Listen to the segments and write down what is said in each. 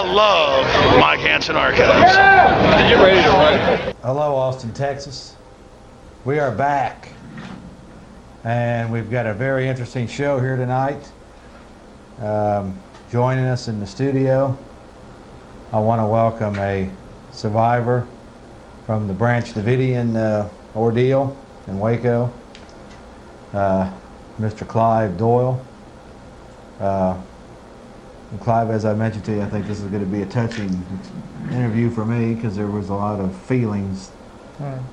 love Mike Hanson Archives. Are you ready to run? Hello, Austin, Texas. We are back, and we've got a very interesting show here tonight. Joining us in the studio, I want to welcome a survivor from the Branch Davidian ordeal in Waco, Mr. Clive Doyle. And Clive, as I mentioned to you, I think this is going to be a touching interview for me because there was a lot of feelings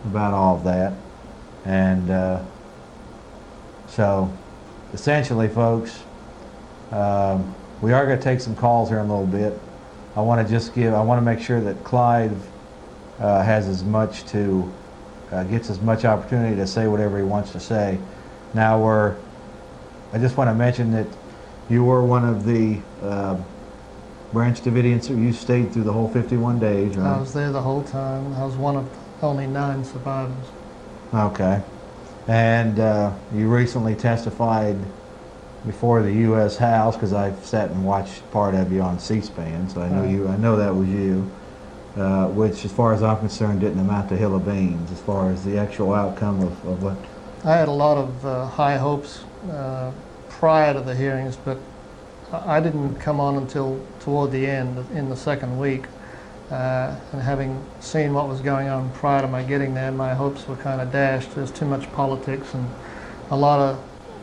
about all of that. And so, essentially, folks, we are going to take some calls here in a little bit. I want to make sure that Clive has as much gets as much opportunity to say whatever he wants to say. Now, I just want to mention that you were one of the Branch Davidians. You stayed through the whole 51 days, right? I was there the whole time. I was one of only 9 survivors. Okay. And you recently testified before the U.S. House, because I've sat and watched part of you on C-SPAN, so I know you. I know that was you, which, as far as I'm concerned, didn't amount to a hill of beans as far as the actual outcome of what. I had a lot of high hopes prior to the hearings, but I didn't come on until toward the end, in the second week. And having seen what was going on prior to my getting there, my hopes were kind of dashed. There's too much politics and a lot of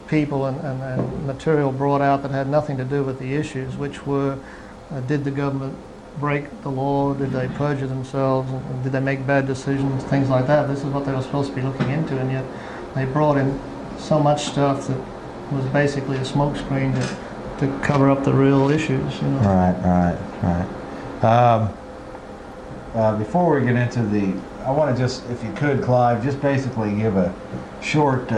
people and material brought out that had nothing to do with the issues, which were, did the government break the law? Did they perjure themselves? Did they make bad decisions? Things like that. This is what they were supposed to be looking into, and yet they brought in so much stuff that was basically a smokescreen to cover up the real issues. You know? Right. Before we get into I want to just, if you could, Clive, just basically give a short,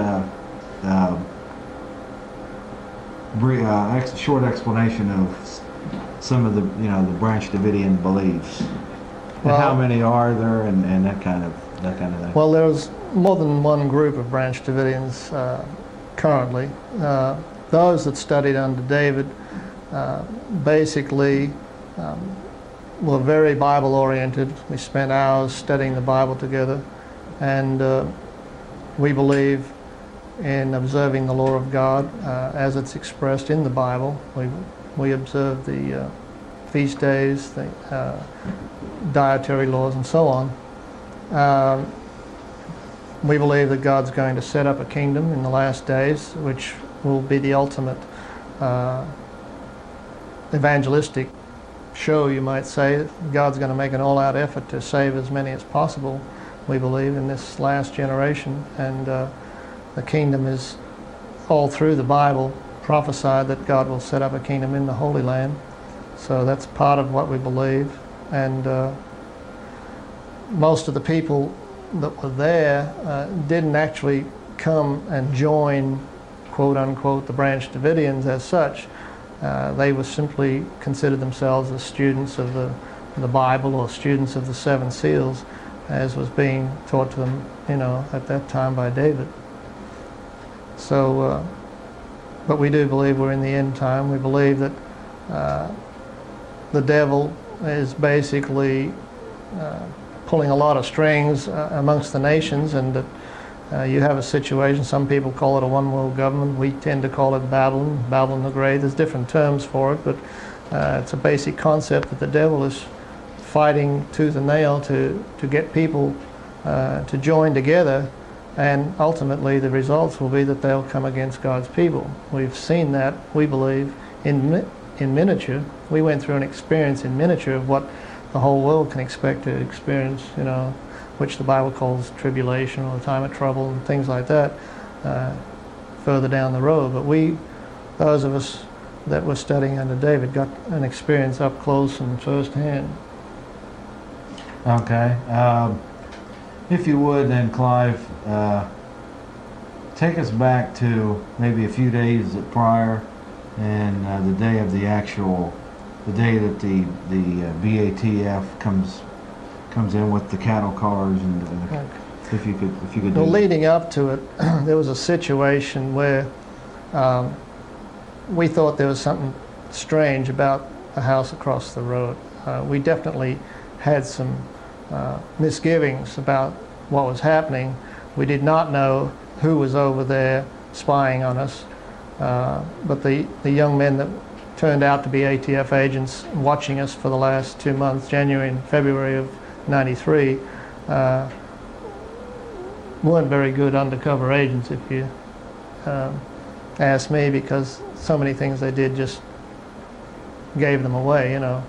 short explanation of some of the, the Branch Davidian beliefs. Well, and how many are there, and that kind of thing. Well, there's more than one group of Branch Davidians currently. Those that studied under David basically were very Bible-oriented. We spent hours studying the Bible together, and we believe in observing the law of God as it's expressed in the Bible. We observe the feast days, the dietary laws, and so on. We believe that God's going to set up a kingdom in the last days, which will be the ultimate evangelistic show, you might say. God's going to make an all-out effort to save as many as possible, we believe, in this last generation. And the kingdom is all through the Bible prophesied that God will set up a kingdom in the Holy Land. So that's part of what we believe. And most of the people that were there didn't actually come and join, quote unquote, the Branch Davidians as such. They were simply considered themselves as students of the Bible, or students of the 7 seals, as was being taught to them, at that time by David. So, but we do believe we're in the end time. We believe that the devil is basically pulling a lot of strings amongst the nations, and that you have a situation, some people call it a one-world government. We tend to call it Babylon the Great. There's different terms for it, but it's a basic concept that the devil is fighting tooth and nail to get people to join together, and ultimately the results will be that they'll come against God's people. We've seen that, we believe, in miniature. We went through an experience in miniature of what the whole world can expect to experience, which the Bible calls tribulation, or a time of trouble, and things like that, further down the road. But those of us that were studying under David, got an experience up close and firsthand. Okay. If you would, then, Clive, take us back to maybe a few days prior, and the day of the day that the BATF comes in with the cattle cars, and Okay. if you could. Well, leading up to it, there was a situation where we thought there was something strange about the house across the road. we definitely had some misgivings about what was happening. We did not know who was over there spying on us, but the young men that turned out to be ATF agents watching us for the last 2 months, January and February of '93, weren't very good undercover agents, if you ask me, because so many things they did just gave them away, you know.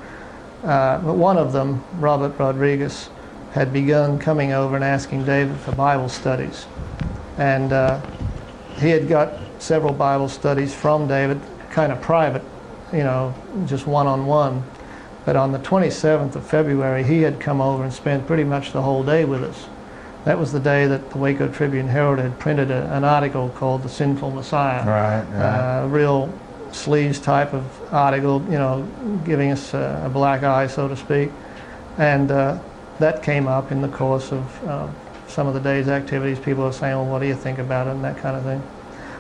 But one of them, Robert Rodriguez, had begun coming over and asking David for Bible studies. And he had got several Bible studies from David, kind of private, you know, just one-on-one. But on the 27th of February, he had come over and spent pretty much the whole day with us. That was the day that the Waco Tribune-Herald had printed an article called The Sinful Messiah. Right. A real sleaze type of article, you know, giving us a black eye, so to speak. And that came up in the course of some of the day's activities. People were saying, well, what do you think about it, and that kind of thing.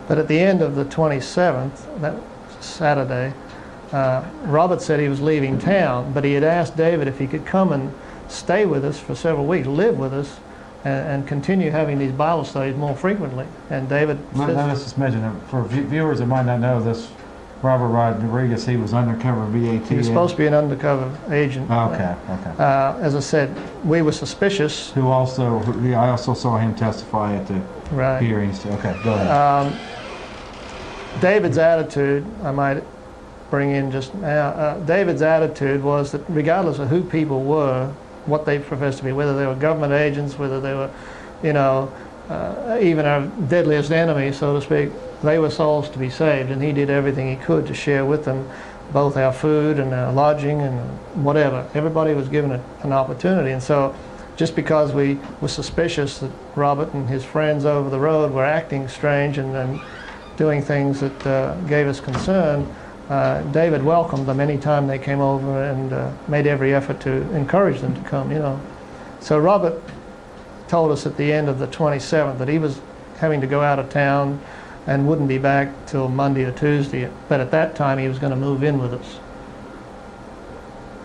But at the end of the 27th, that Saturday, Robert said he was leaving town, but he had asked David if he could come and stay with us for several weeks, live with us, and continue having these Bible studies more frequently. And David Let us just mention that for viewers that might not know this, Robert Rodriguez, he was undercover VAT. he was supposed to be an undercover agent. Okay. As I said, we were suspicious. I also saw him testify at the Right. hearings. Okay, go ahead. David's attitude, I might bring in just now, David's attitude was that regardless of who people were, what they professed to be, whether they were government agents, whether they were, you know, even our deadliest enemy, so to speak, they were souls to be saved, and he did everything he could to share with them both our food and our lodging and whatever. Everybody was given an opportunity, and so just because we were suspicious that Robert and his friends over the road were acting strange and doing things that gave us concern, David welcomed them anytime they came over and made every effort to encourage them to come, you know. So Robert told us at the end of the 27th that he was having to go out of town and wouldn't be back till Monday or Tuesday, but at that time he was going to move in with us.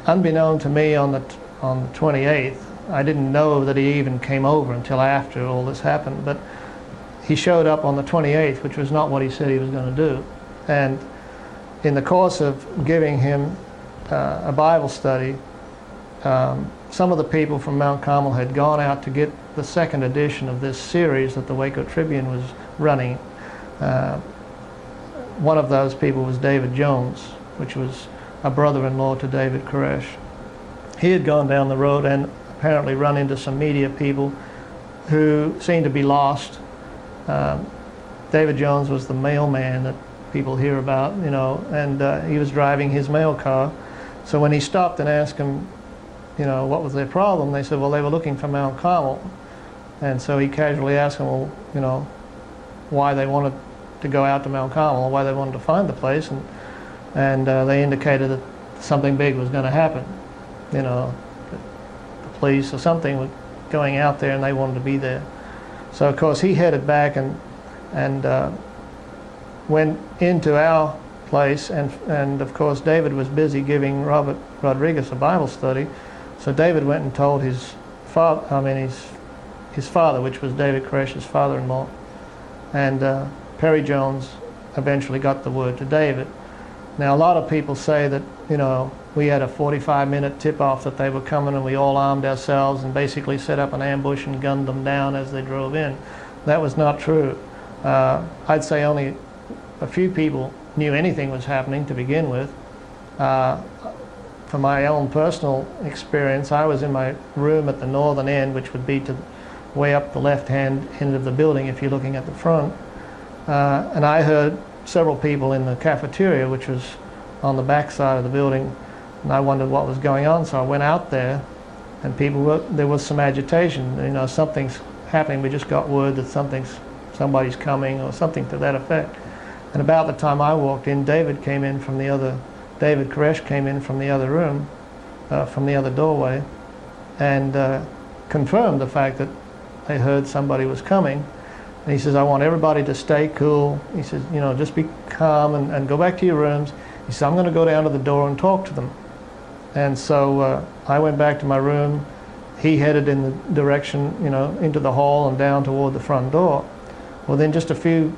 Unbeknown to me on the 28th, I didn't know that he even came over until after all this happened, but he showed up on the 28th, which was not what he said he was going to do. And in the course of giving him a Bible study, some of the people from Mount Carmel had gone out to get the second edition of this series that the Waco Tribune was running. One of those people was David Jones, which was a brother-in-law to David Koresh. He had gone down the road and apparently run into some media people who seemed to be lost. David Jones was the mailman that people hear about, you know, and he was driving his mail car. So when he stopped and asked him, you know, what was their problem, they said, well, they were looking for Mount Carmel. And so he casually asked them, well, you know, why they wanted to go out to Mount Carmel, or why they wanted to find the place, and they indicated that something big was going to happen, you know, the police or something was going out there and they wanted to be there. So of course he headed back and went into our place, and of course David was busy giving Robert Rodriguez a Bible study, so David went and told his father, his father, which was David Koresh's father-in-law, and Perry Jones eventually got the word to David. Now a lot of people say that, you know, we had a 45-minute tip-off that they were coming and we all armed ourselves and basically set up an ambush and gunned them down as they drove in. That was not true. I'd say only a few people knew anything was happening to begin with. From my own personal experience, I was in my room at the northern end, which would be to way up the left-hand end of the building if you're looking at the front. And I heard several people in the cafeteria, which was on the back side of the building, and I wondered what was going on. So I went out there, and there was some agitation. You know, something's happening. We just got word that somebody's coming, or something to that effect. And about the time I walked in, David Koresh came in from the other room, from the other doorway, and confirmed the fact that they heard somebody was coming. And he says, I want everybody to stay cool. He says, you know, just be calm and go back to your rooms. He says, I'm going to go down to the door and talk to them. And so I went back to my room. He headed in the direction, into the hall and down toward the front door. Within just a few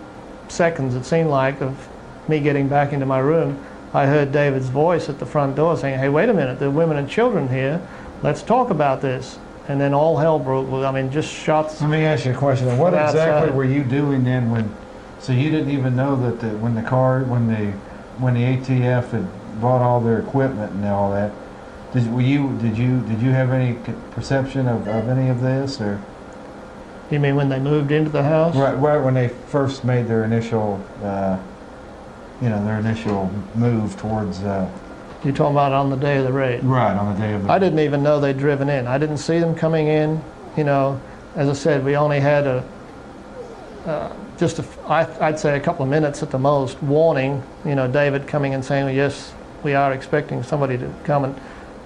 seconds, it seemed like, of me getting back into my room, I heard David's voice at the front door saying, "Hey, wait a minute, there are women and children here. Let's talk about this." And then all hell broke loose. I mean, just shots. Let me ask you a question. What outside. exactly were you doing then when? So you didn't even know that when the ATF had brought all their equipment and all that. Did you have any perception of any of this, or? You mean when they moved into the house? Right when they first made their initial, their initial move towards. You're talking about on the day of the raid? Right, on the day of the. I didn't even know they'd driven in. I didn't see them coming in. As I said, we only had I'd say a couple of minutes at the most warning. David coming and saying, well, "Yes, we are expecting somebody to come," and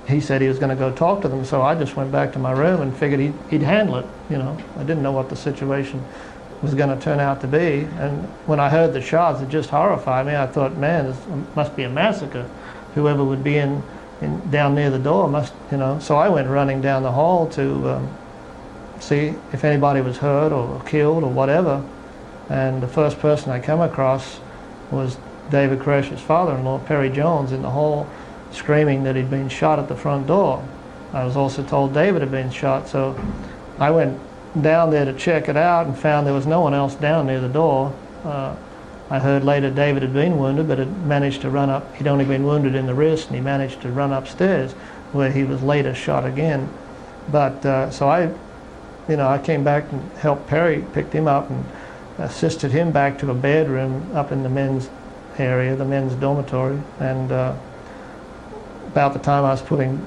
he said he was going to go talk to them. So I just went back to my room and figured he'd handle it. I didn't know what the situation was going to turn out to be. And when I heard the shots, it just horrified me. I thought, man, this must be a massacre. Whoever would be in down near the door must, So I went running down the hall to see if anybody was hurt or killed or whatever. And the first person I come across was David Koresh's father-in-law, Perry Jones, in the hall, screaming that he'd been shot at the front door. I was also told David had been shot, so I went down there to check it out and found there was no one else down near the door. I heard later David had been wounded, but had managed to run up. He'd only been wounded in the wrist, and he managed to run upstairs, where he was later shot again. But so I came back and helped Perry, picked him up and assisted him back to a bedroom up in the men's area, the men's dormitory. And about the time I was putting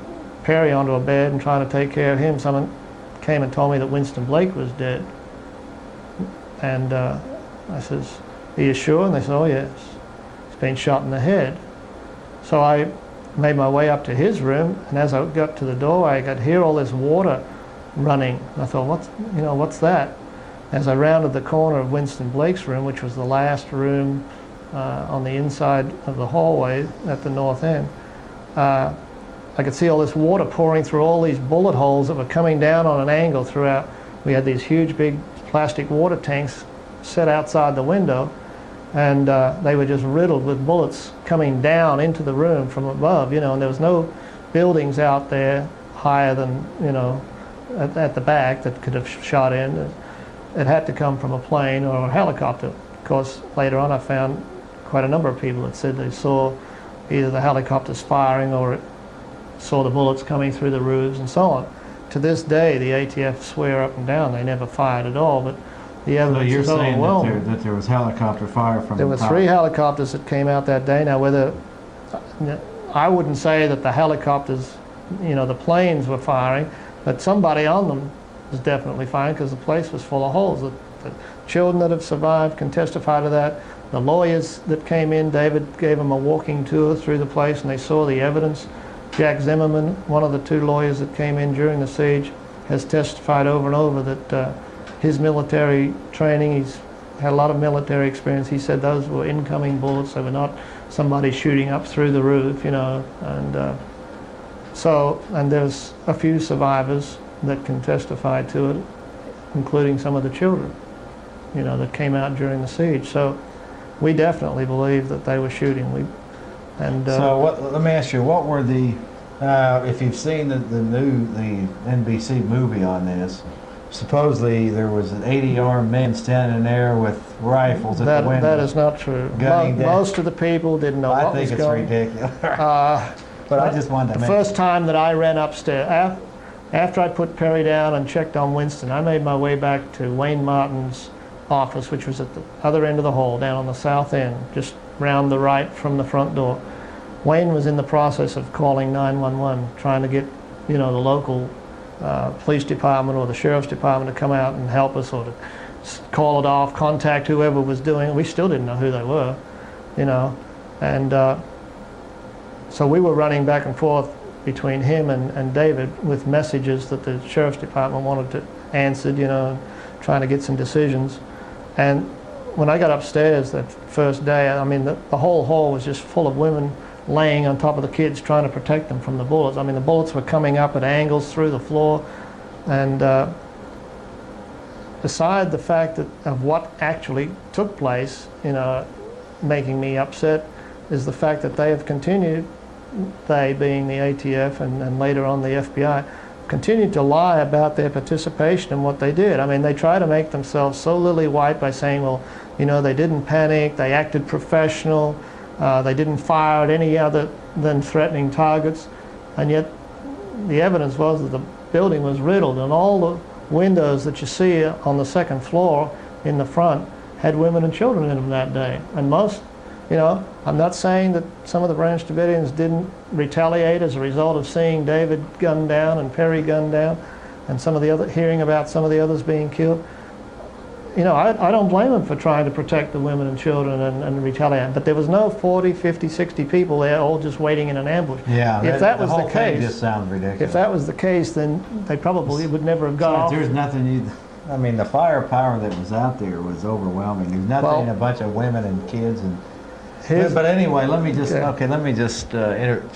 Perry onto a bed and trying to take care of him, someone came and told me that Winston Blake was dead. And I says, "Are you sure?" And they said, "Oh yes, he's been shot in the head." So I made my way up to his room, and as I got to the door, I could hear all this water running. I thought, what's that? As I rounded the corner of Winston Blake's room, which was the last room on the inside of the hallway at the north end, I could see all this water pouring through all these bullet holes that were coming down on an angle throughout. We had these huge, big plastic water tanks set outside the window, and they were just riddled with bullets coming down into the room from above, and there was no buildings out there higher than, at the back that could have shot in. It had to come from a plane or a helicopter. Of course, later on I found quite a number of people that said they saw either the helicopters firing or saw the bullets coming through the roofs and so on. To this day, the ATF swear up and down they never fired at all, but the evidence is overwhelming. So you're saying that there was helicopter fire from There were 3 helicopters that came out that day. Now, I wouldn't say that the helicopters, the planes were firing, but somebody on them was definitely firing because the place was full of holes. The children that have survived can testify to that. The lawyers that came in, David gave them a walking tour through the place and they saw the evidence. Jack Zimmerman, one of the 2 lawyers that came in during the siege, has testified over and over that his military training, he's had a lot of military experience. He said those were incoming bullets. They were not somebody shooting up through the roof, and there's a few survivors that can testify to it, including some of the children, that came out during the siege. So we definitely believe that they were shooting. Let me ask you, what were the, if you've seen the NBC movie on this, supposedly there was 80 armed men standing there with rifles at the window. That is not true. Most of the people didn't know what was going on. I think it's ridiculous. But I just wanted to The first time that I ran upstairs, after I put Perry down and checked on Winston, I made my way back to Wayne Martin's office, which was at the other end of the hall, down on the south end, just round the right from the front door. Wayne was in the process of calling 911, trying to get, the local police department or the sheriff's department to come out and help us, or to call it off, contact whoever was doing it. We still didn't know who they were, and so we were running back and forth between him and David with messages that the sheriff's department wanted to answered, trying to get some decisions. And when I got upstairs that first day, I mean, the whole hall was just full of women laying on top of the kids trying to protect them from the bullets. I mean, the bullets were coming up at angles through the floor, and beside the fact of what actually took place, making me upset, is the fact that they have continued, they being the ATF and later on the FBI, continued to lie about their participation in what they did. I mean, they try to make themselves so lily white by saying, well, they didn't panic, they acted professional, they didn't fire at any other than threatening targets, and yet the evidence was that the building was riddled, and all the windows that you see on the second floor in the front had women and children in them that day. And most, I'm not saying that some of the Branch Davidians didn't retaliate as a result of seeing David gunned down and Perry gunned down, and hearing about some of the others being killed. I don't blame them for trying to protect the women and children and retaliate. But there was no 40, 50, 60 people there all just waiting in an ambush. Yeah, if that was the case, just sounds ridiculous. If that was the case, then they probably would never have got off. There's nothing the firepower that was out there was overwhelming. There's nothing in a bunch of women and kids and. But anyway, let me just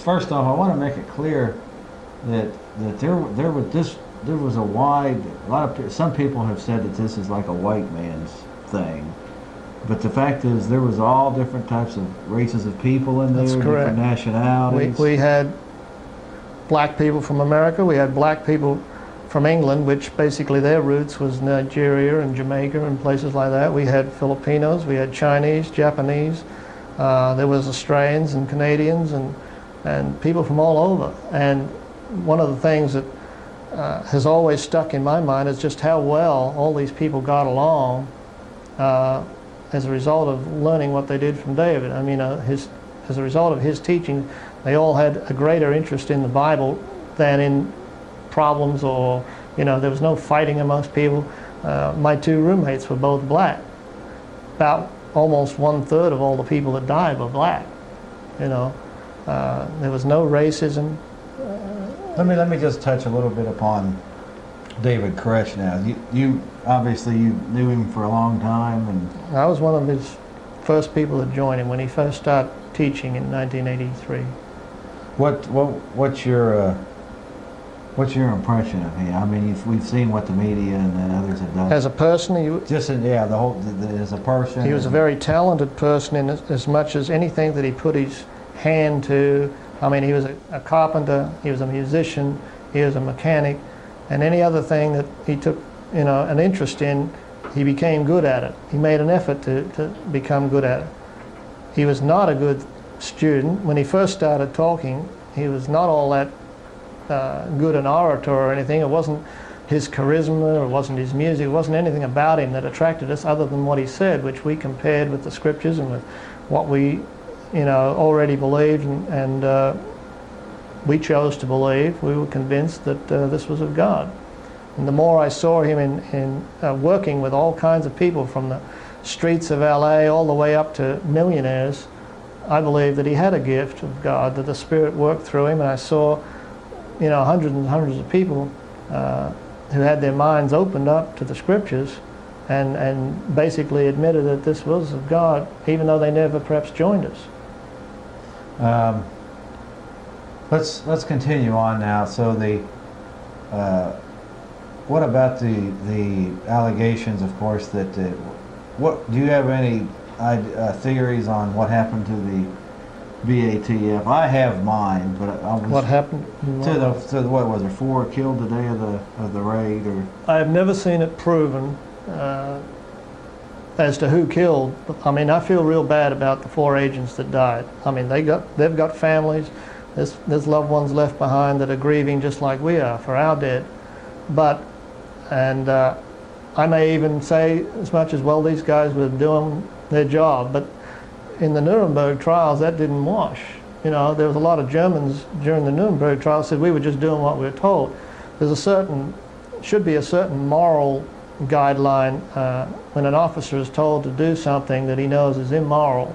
first off, I want to make it clear that there was some people have said that this is like a white man's thing, but the fact is there was all different types of races of people in there. That's correct. Different nationalities. We had black people from America, we had black people from England, which basically their roots was Nigeria and Jamaica and places like that. We had Filipinos, we had Chinese, Japanese, there was Australians and Canadians and people from all over. And one of the things that has always stuck in my mind is just how well all these people got along as a result of learning what they did from David. I mean, as a result of his teaching, they all had a greater interest in the Bible than in problems or, there was no fighting amongst people. My two roommates were both black. About almost 1/3 of all the people that died were black. There was no racism. Let me just touch a little bit upon David Koresh now. You obviously you knew him for a long time, and I was one of his first people to join him when he first started teaching in 1983. What's your impression of him? I mean, we've seen what the media and others have done. As a person, as a person. He was a very talented person in as much as anything that he put his hand to. I mean, he was a carpenter, he was a musician, he was a mechanic, and any other thing that he took, an interest in, he became good at it. He made an effort to become good at it. He was not a good student. When he first started talking, he was not all that good an orator or anything. It wasn't his charisma, or it wasn't his music, it wasn't anything about him that attracted us other than what he said, which we compared with the scriptures and with what we already believed, and we chose to believe. We were convinced that this was of God. And the more I saw him in working with all kinds of people from the streets of LA all the way up to millionaires, I believe that he had a gift of God, that the Spirit worked through him, and I saw hundreds and hundreds of people who had their minds opened up to the scriptures and basically admitted that this was of God, even though they never perhaps joined us. Let's continue on now. So what about the allegations? Of course, that what do you have any theories on what happened to the BATF? I have mine, but what happened to what was there 4 killed the day of the raid? Or I have never seen it proven as to who killed. I mean, I feel real bad about the 4 agents that died. I mean, they've got families. There's loved ones left behind that are grieving just like we are for our dead. And I may even say as much as, well, these guys were doing their job, but in the Nuremberg trials, that didn't wash. There was a lot of Germans during the Nuremberg trials said we were just doing what we were told. Should be a certain moral guideline when an officer is told to do something that he knows is immoral,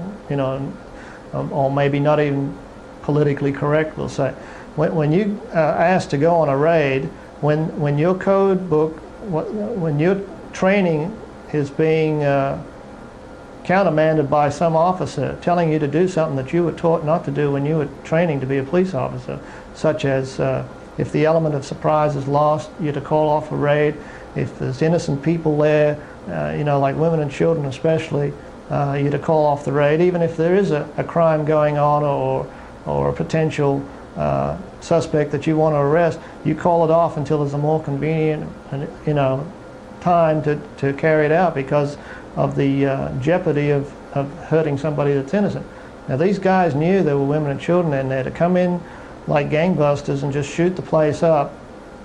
or maybe not even politically correct, we'll say. When you asked to go on a raid, when your code book, when your training is being countermanded by some officer telling you to do something that you were taught not to do when you were training to be a police officer, such as if the element of surprise is lost, you're to call off a raid. If there's innocent people there, like women and children especially, you're to call off the raid. Even if there is a crime going on or a potential suspect that you want to arrest, you call it off until there's a more convenient time to carry it out because of the jeopardy of hurting somebody that's innocent. Now these guys knew there were women and children in there. To come in like gangbusters and just shoot the place up,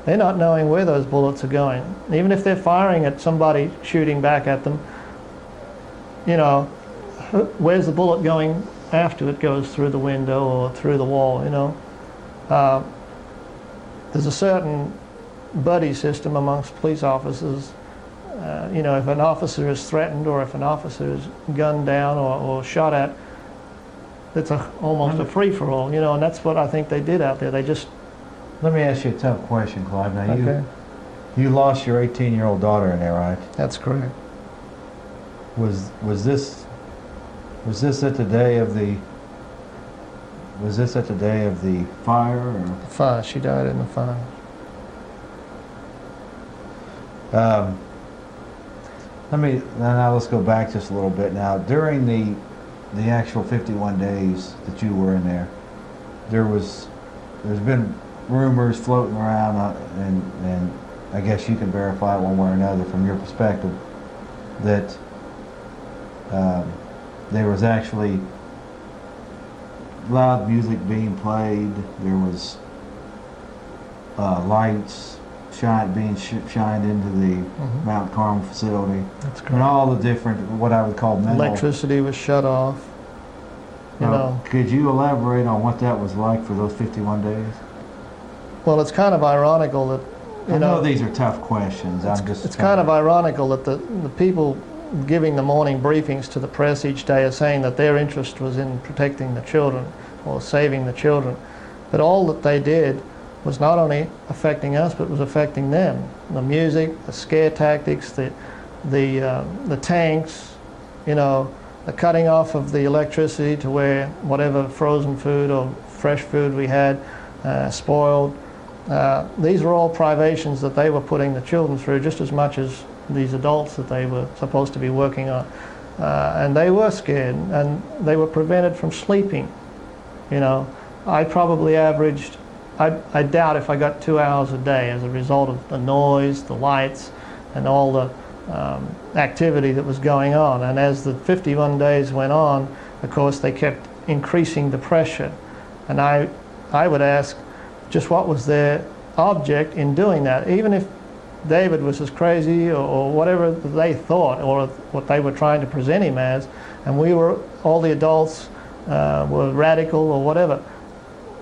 they're not knowing where those bullets are going. Even if they're firing at somebody shooting back at them, where's the bullet going after it goes through the window or through the wall, There's a certain buddy system amongst police officers. If an officer is threatened or if an officer is gunned down or shot at, it's almost a free-for-all, and that's what I think they did out there. They just... Let me ask you a tough question, Clive. Now, Okay. you lost your 18-year-old daughter in there, right? That's correct. Was this at the day of the... Was this at the day of the fire, or? The fire. She died in the fire. Now let's go back just a little bit. Now, during the actual 51 days that you were in there, there's been rumors floating around, and I guess you can verify it one way or another from your perspective, that there was actually loud music being played. There was lights being shined into the Mount Carmel facility. That's correct. And all the different, what I would call mental... Electricity was shut off. Could you elaborate on what that was like for those 51 days? Well, it's kind of ironical that, I know these are tough questions. It's kind of ironical that the people giving the morning briefings to the press each day are saying that their interest was in protecting the children or saving the children. But all that they did was not only affecting us, but was affecting them. The music, the scare tactics, the tanks, the cutting off of the electricity to where whatever frozen food or fresh food we had spoiled. These were all privations that they were putting the children through just as much as these adults that they were supposed to be working on. And they were scared, and they were prevented from sleeping. I probably averaged, I doubt if I got 2 hours a day as a result of the noise, the lights, and all the activity that was going on. And as the 51 days went on, of course, they kept increasing the pressure. And I would ask, just what was their object in doing that? Even if David was as crazy or whatever they thought, or what they were trying to present him as, and all the adults were radical or whatever,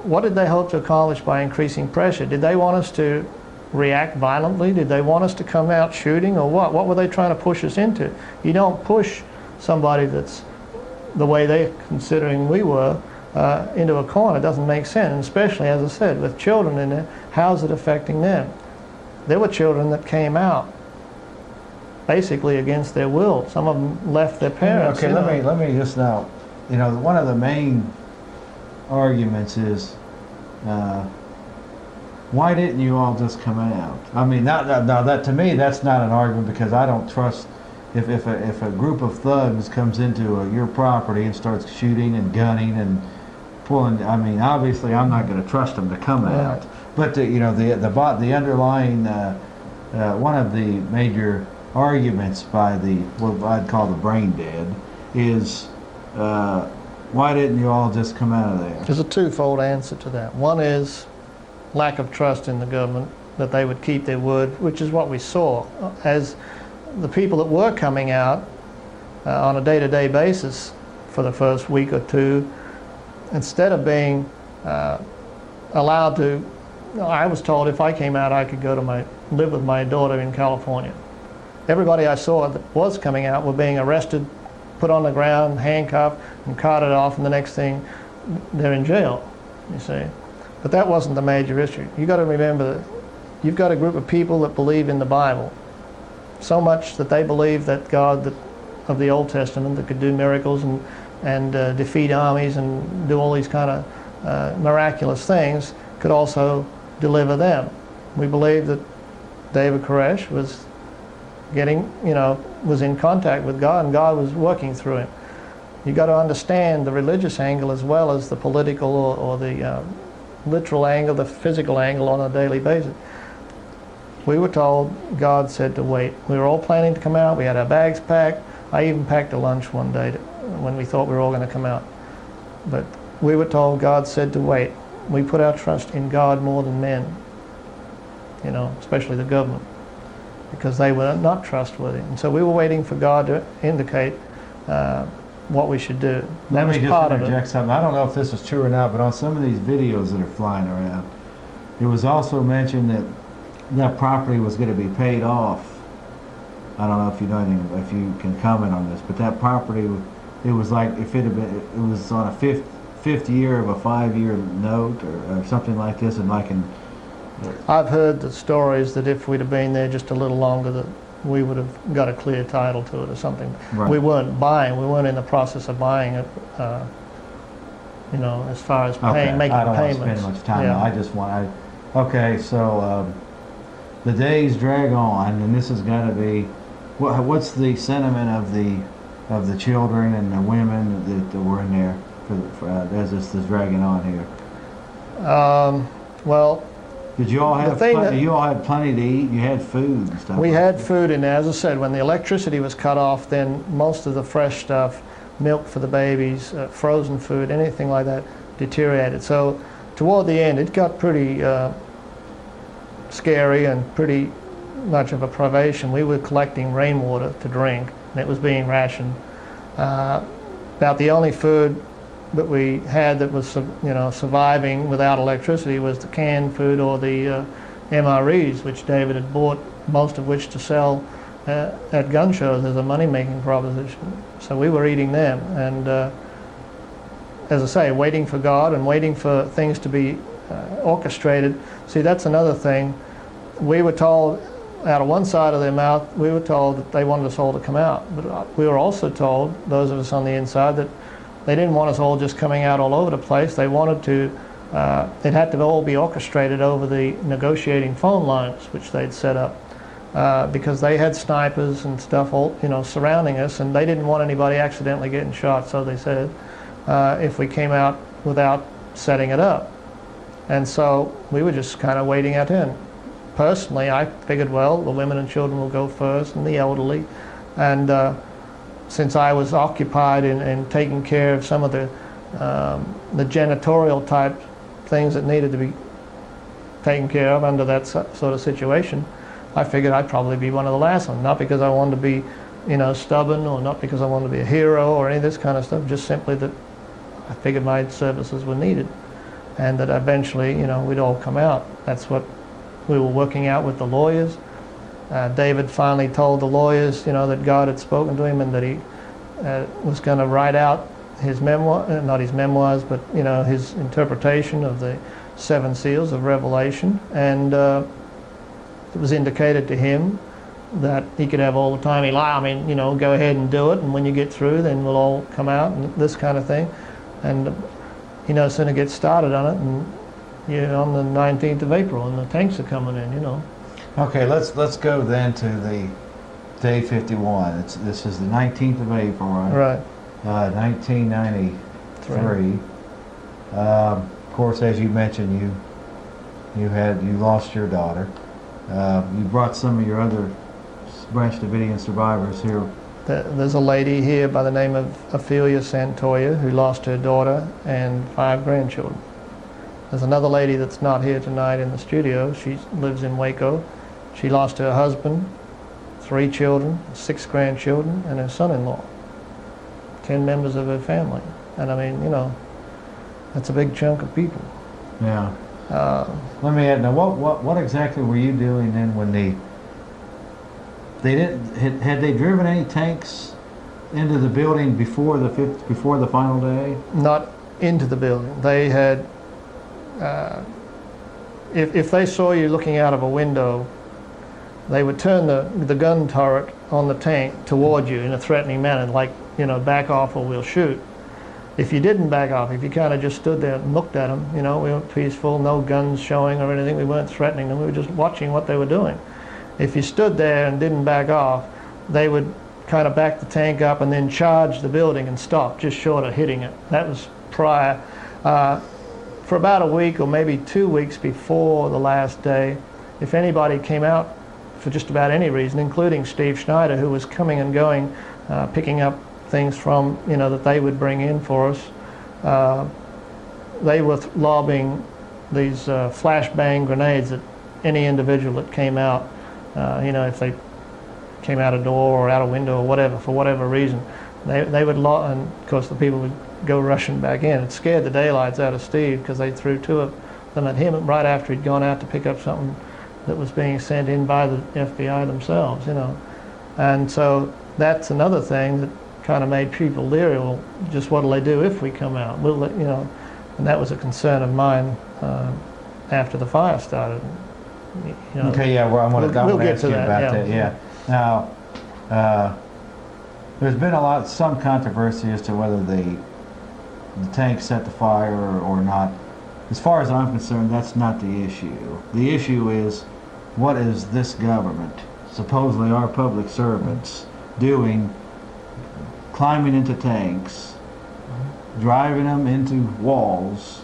what did they hope to accomplish by increasing pressure? Did they want us to react violently? Did they want us to come out shooting, or what? What were they trying to push us into? You don't push somebody that's the way they're considering we were into a corner. It doesn't make sense, and especially, as I said, with children in there, how's it affecting them? There were children that came out basically against their will. Some of them left their parents. Okay, let me just now, one of the main arguments is, why didn't you all just come out? I mean, now that, to me, that's not an argument, because I don't trust, if a group of thugs comes into your property and starts shooting and gunning and pulling, I mean, obviously I'm not going to trust them to come out. But the underlying, one of the major arguments by what I'd call the brain dead is, why didn't you all just come out of there? There's a twofold answer to that. One is lack of trust in the government, that they would keep their word, which is what we saw. As the people that were coming out on a day-to-day basis for the first week or two, instead of being allowed to, I was told if I came out I could go to live with my daughter in California. Everybody I saw that was coming out were being arrested, put on the ground, handcuffed, and carted off, and the next thing they're in jail, you see. But that wasn't the major issue. You got to remember that you've got a group of people that believe in the Bible, so much that they believe that God that of the Old Testament that could do miracles and defeat armies and do all these kind of miraculous things could also deliver them. We believe that David Koresh was was in contact with God, and God was working through him. You got to understand the religious angle as well as the political or the literal angle, the physical angle on a daily basis. We were told God said to wait. We were all planning to come out. We had our bags packed. I even packed a lunch one day when we thought we were all going to come out. But we were told God said to wait. We put our trust in God more than men, especially the government, because they were not trustworthy. And so we were waiting for God to indicate what we should do. Let me just interject something. I don't know if this is true or not, but on some of these videos that are flying around, it was also mentioned that that property was going to be paid off. I don't know if you know anything, if you can comment on this, but that property, it was like if it had been, it was on a fifth year of a 5-year note or something like this, and like in. I've heard the stories that if we'd have been there just a little longer, that we would have got a clear title to it or something. Right. We weren't buying. We weren't in the process of buying it. As far as making payments. I don't want to spend much time. Yeah. I just want. Okay, so the days drag on, and this has got to be. What's the sentiment of the children and the women that were in there as this is dragging on here? Well. Did you all have you all had plenty to eat? You had food and stuff. We had food in there. As I said, when the electricity was cut off, then most of the fresh stuff, milk for the babies, frozen food, anything like that, deteriorated. So toward the end, it got pretty scary and pretty much of a privation. We were collecting rainwater to drink, and it was being rationed. About the only food that we had that was surviving without electricity was the canned food or the MREs, which David had bought, most of which to sell at gun shows as a money-making proposition. So we were eating them, and as I say, waiting for God and waiting for things to be orchestrated. See, that's another thing. We were told out of one side of their mouth, we were told that they wanted us all to come out, but we were also told, those of us on the inside, that they didn't want us all just coming out all over the place. They wanted to, it had to all be orchestrated over the negotiating phone lines, which they'd set up, because they had snipers and stuff all, surrounding us, and they didn't want anybody accidentally getting shot, so they said, if we came out without setting it up. And so we were just kind of waiting out in. Personally, I figured, well, the women and children will go first, and the elderly, and since I was occupied in taking care of some of the janitorial type things that needed to be taken care of under that sort of situation, I figured I'd probably be one of the last ones. Not because I wanted to be, stubborn, or not because I wanted to be a hero or any of this kind of stuff, just simply that I figured my services were needed, and that eventually, we'd all come out. That's what we were working out with the lawyers. David finally told the lawyers, that God had spoken to him and that he was going to write out his memoir, not his memoirs, but his interpretation of the 7 seals of Revelation. And it was indicated to him that he could have all the time he liked. Go ahead and do it, and when you get through, then we'll all come out and this kind of thing. And sooner get started on it, and on the 19th of April, and the tanks are coming in, Okay, let's go then to the day 51. This is the 19th of April, right? Right. 1993. Of course, as you mentioned, you lost your daughter. You brought some of your other Branch Davidian survivors here. There's a lady here by the name of Ophelia Santoya who lost her daughter and 5 grandchildren. There's another lady that's not here tonight in the studio. She lives in Waco. She lost her husband, 3 children, 6 grandchildren, and her son-in-law. 10 members of her family. And that's a big chunk of people. Yeah. Let me add, now what exactly were you doing then when had they driven any tanks into the building before the final day? Not into the building. They had, if they saw you looking out of a window, they would turn the gun turret on the tank toward you in a threatening manner, like, you know, back off or we'll shoot. If you didn't back off, if you kind of just stood there and looked at them, you know, we weren't peaceful, no guns showing or anything, we weren't threatening them, we were just watching what they were doing. If you stood there and didn't back off, they would kind of back the tank up and then charge the building and stop, just short of hitting it. That was prior. For about a week or maybe 2 weeks before the last day, if anybody came out for just about any reason, including Steve Schneider, who was coming and going, picking up things from, you know, that they would bring in for us. They were lobbing these flashbang grenades at any individual that came out, you know, if they came out a door or out a window or whatever, for whatever reason. They would lob, and of course the people would go rushing back in. It scared the daylights out of Steve because they threw 2 of them at him right after he'd gone out to pick up something that was being sent in by the FBI themselves, you know. And so that's another thing that kind of made people leery. Well, just what'll they do if we come out? Will they, you know? And that was a concern of mine after the fire started. You know, Okay, yeah, well, we'll get ask to you that, about yeah. that. Yeah. Now, there's been some controversy as to whether the tank set the fire or not. As far as I'm concerned, that's not the issue. The issue is, what is this government, supposedly our public servants, doing, climbing into tanks, driving them into walls,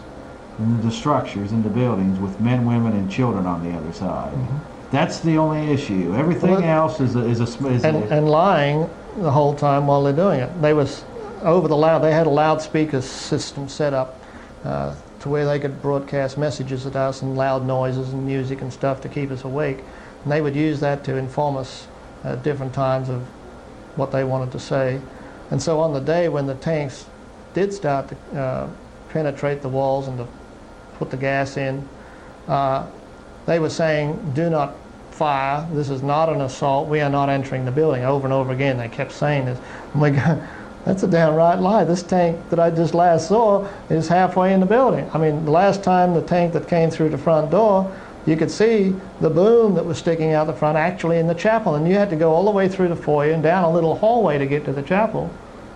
into the structures, into buildings, with men, women, and children on the other side. That's the only issue. Everything else is and lying the whole time while they're doing it. They was over the loud. They had a loudspeaker system set up to where they could broadcast messages at us and loud noises and music and stuff to keep us awake. And they would use that to inform us at different times of what they wanted to say. And so on the day when the tanks did start to penetrate the walls and to put the gas in, they were saying, do not fire, this is not an assault, we are not entering the building. Over and over again they kept saying this. I'm like, that's a downright lie. This tank that I just last saw is halfway in the building. I mean, the last time the tank that came through the front door, you could see the boom that was sticking out the front actually in the chapel, and you had to go all the way through the foyer and down a little hallway to get to the chapel.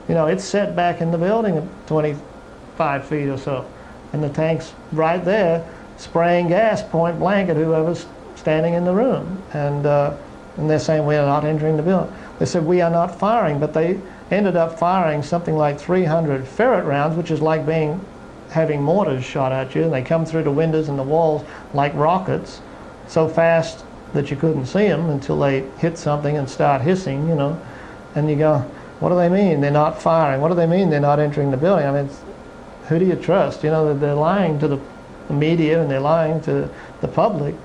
You know, it's set back in the building at 25 feet or so, and the tank's right there spraying gas point blank at whoever's standing in the room. And they're saying, we are not entering the building. They said, we are not firing, but they ended up firing something like 300 ferret rounds, which is like having mortars shot at you, and they come through the windows and the walls like rockets, so fast that you couldn't see them until they hit something and start hissing, you know. And you go, what do they mean? They're not firing. What do they mean? They're not entering the building. I mean, who do you trust? You know, they're lying to the media and they're lying to the public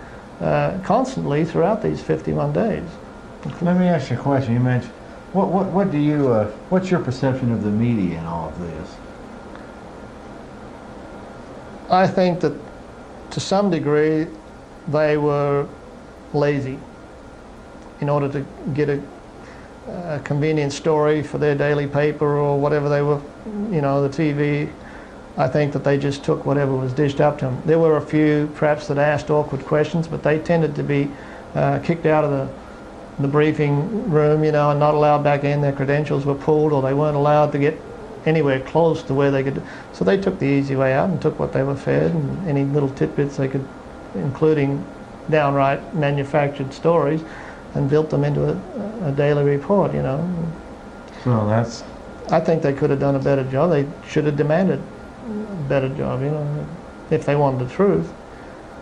constantly throughout these 51 days. Let me ask you a question. You mentioned, what do you, what's your perception of the media in all of this? I think that to some degree they were lazy in order to get a convenient story for their daily paper or whatever they were, you know, the TV. I think that they just took whatever was dished up to them. There were a few perhaps that asked awkward questions, but they tended to be kicked out of the briefing room, you know, and not allowed back in. Their credentials were pulled, or they weren't allowed to get anywhere close to where they could. So they took the easy way out and took what they were fed and any little tidbits they could, including downright manufactured stories, and built them into a daily report, you know. So that's... I think they could have done a better job. They should have demanded a better job, you know, if they wanted the truth.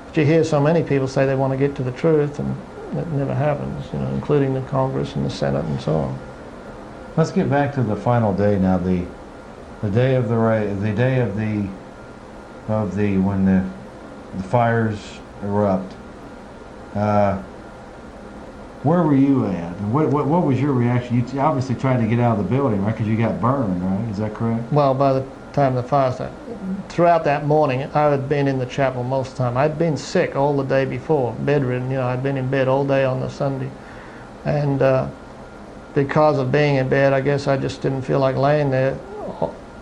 But you hear so many people say they want to get to the truth, and it never happens, you know, including the Congress and the Senate and so on. Let's get back to the final day now. The day of when the fires erupt. Where were you at? And what was your reaction? You obviously tried to get out of the building, right? Because you got burned, right? Is that correct? Well, by the time the fire started, throughout that morning, I had been in the chapel most of the time. I'd been sick all the day before, bedridden. You know, I'd been in bed all day on the Sunday, and because of being in bed, I guess I just didn't feel like laying there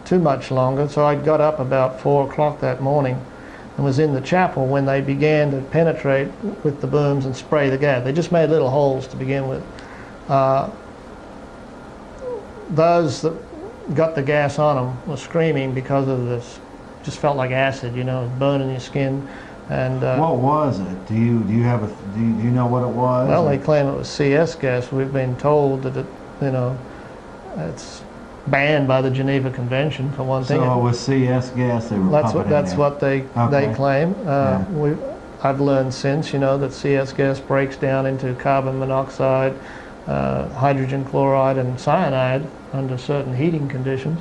too much longer. So I got up about 4 o'clock that morning and was in the chapel when they began to penetrate with the booms and spray the gas. They just made little holes to begin with. Those that got the gas on them were screaming because of this. Just felt like acid, you know, burning your skin. And what was it? Do you know what it was? Well, they claim it was CS gas. We've been told that it's banned by the Geneva Convention for one thing. So it was CS gas they were pumping That's in what they claim. I've learned since, that CS gas breaks down into carbon monoxide, hydrogen chloride, and cyanide under certain heating conditions,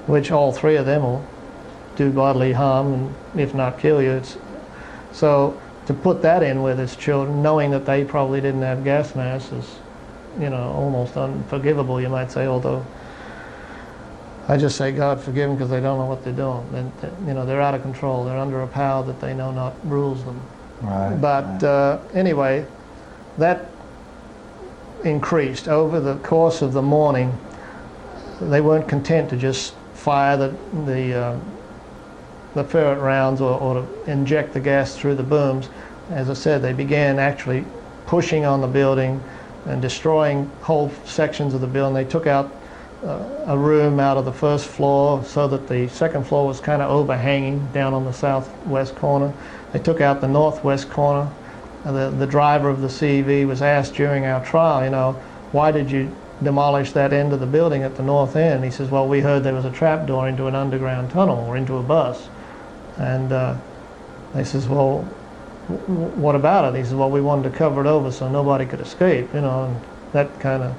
which all three of them will do bodily harm and if not kill you. So to put that in with his children, knowing that they probably didn't have gas masks, is, almost unforgivable, you might say, although I just say God forgive them because they don't know what they're doing. And, they're out of control. They're under a power that they know not rules them. Right. But anyway, that increased over the course of the morning. They weren't content to just fire the ferret rounds or to inject the gas through the booms. As I said, they began actually pushing on the building and destroying whole sections of the building. They took out a room out of the first floor so that the second floor was kind of overhanging down on the southwest corner. They took out the northwest corner. The driver of the CEV was asked during our trial, why did you demolish that end of the building at the north end? He says, well, we heard there was a trap door into an underground tunnel or into a bus. And they says, well, what about it? He says, well, we wanted to cover it over so nobody could escape, and that kind of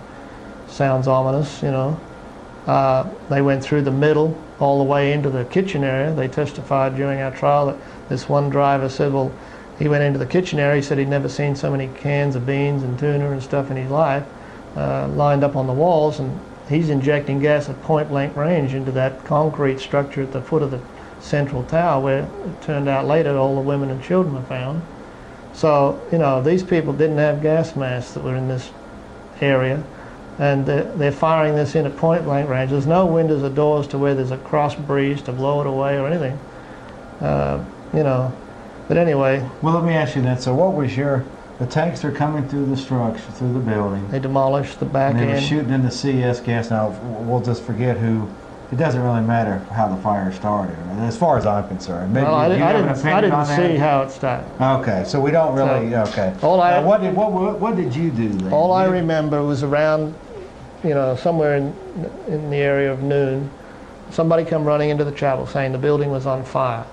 sounds ominous, They went through the middle all the way into the kitchen area. They testified during our trial that this one driver said, well, he went into the kitchen area. He said he'd never seen so many cans of beans and tuna and stuff in his life lined up on the walls, and he's injecting gas at point-blank range into that concrete structure at the foot of the central tower, where it turned out later all the women and children were found. So, these people didn't have gas masks that were in this area, and they're firing this in at point-blank range. There's no windows or doors to where there's a cross breeze to blow it away or anything, But anyway. Well, let me ask you then. So, what was the tanks are coming through the structure, through the building. They demolished the back end. And they were shooting into CS gas. Now, we'll just forget who. It doesn't really matter how the fire started, as far as I'm concerned. Maybe I didn't see how it started. Okay, so we don't really. Okay. What did you do then? All I remember was around, somewhere in the area of noon, somebody come running into the chapel saying the building was on fire.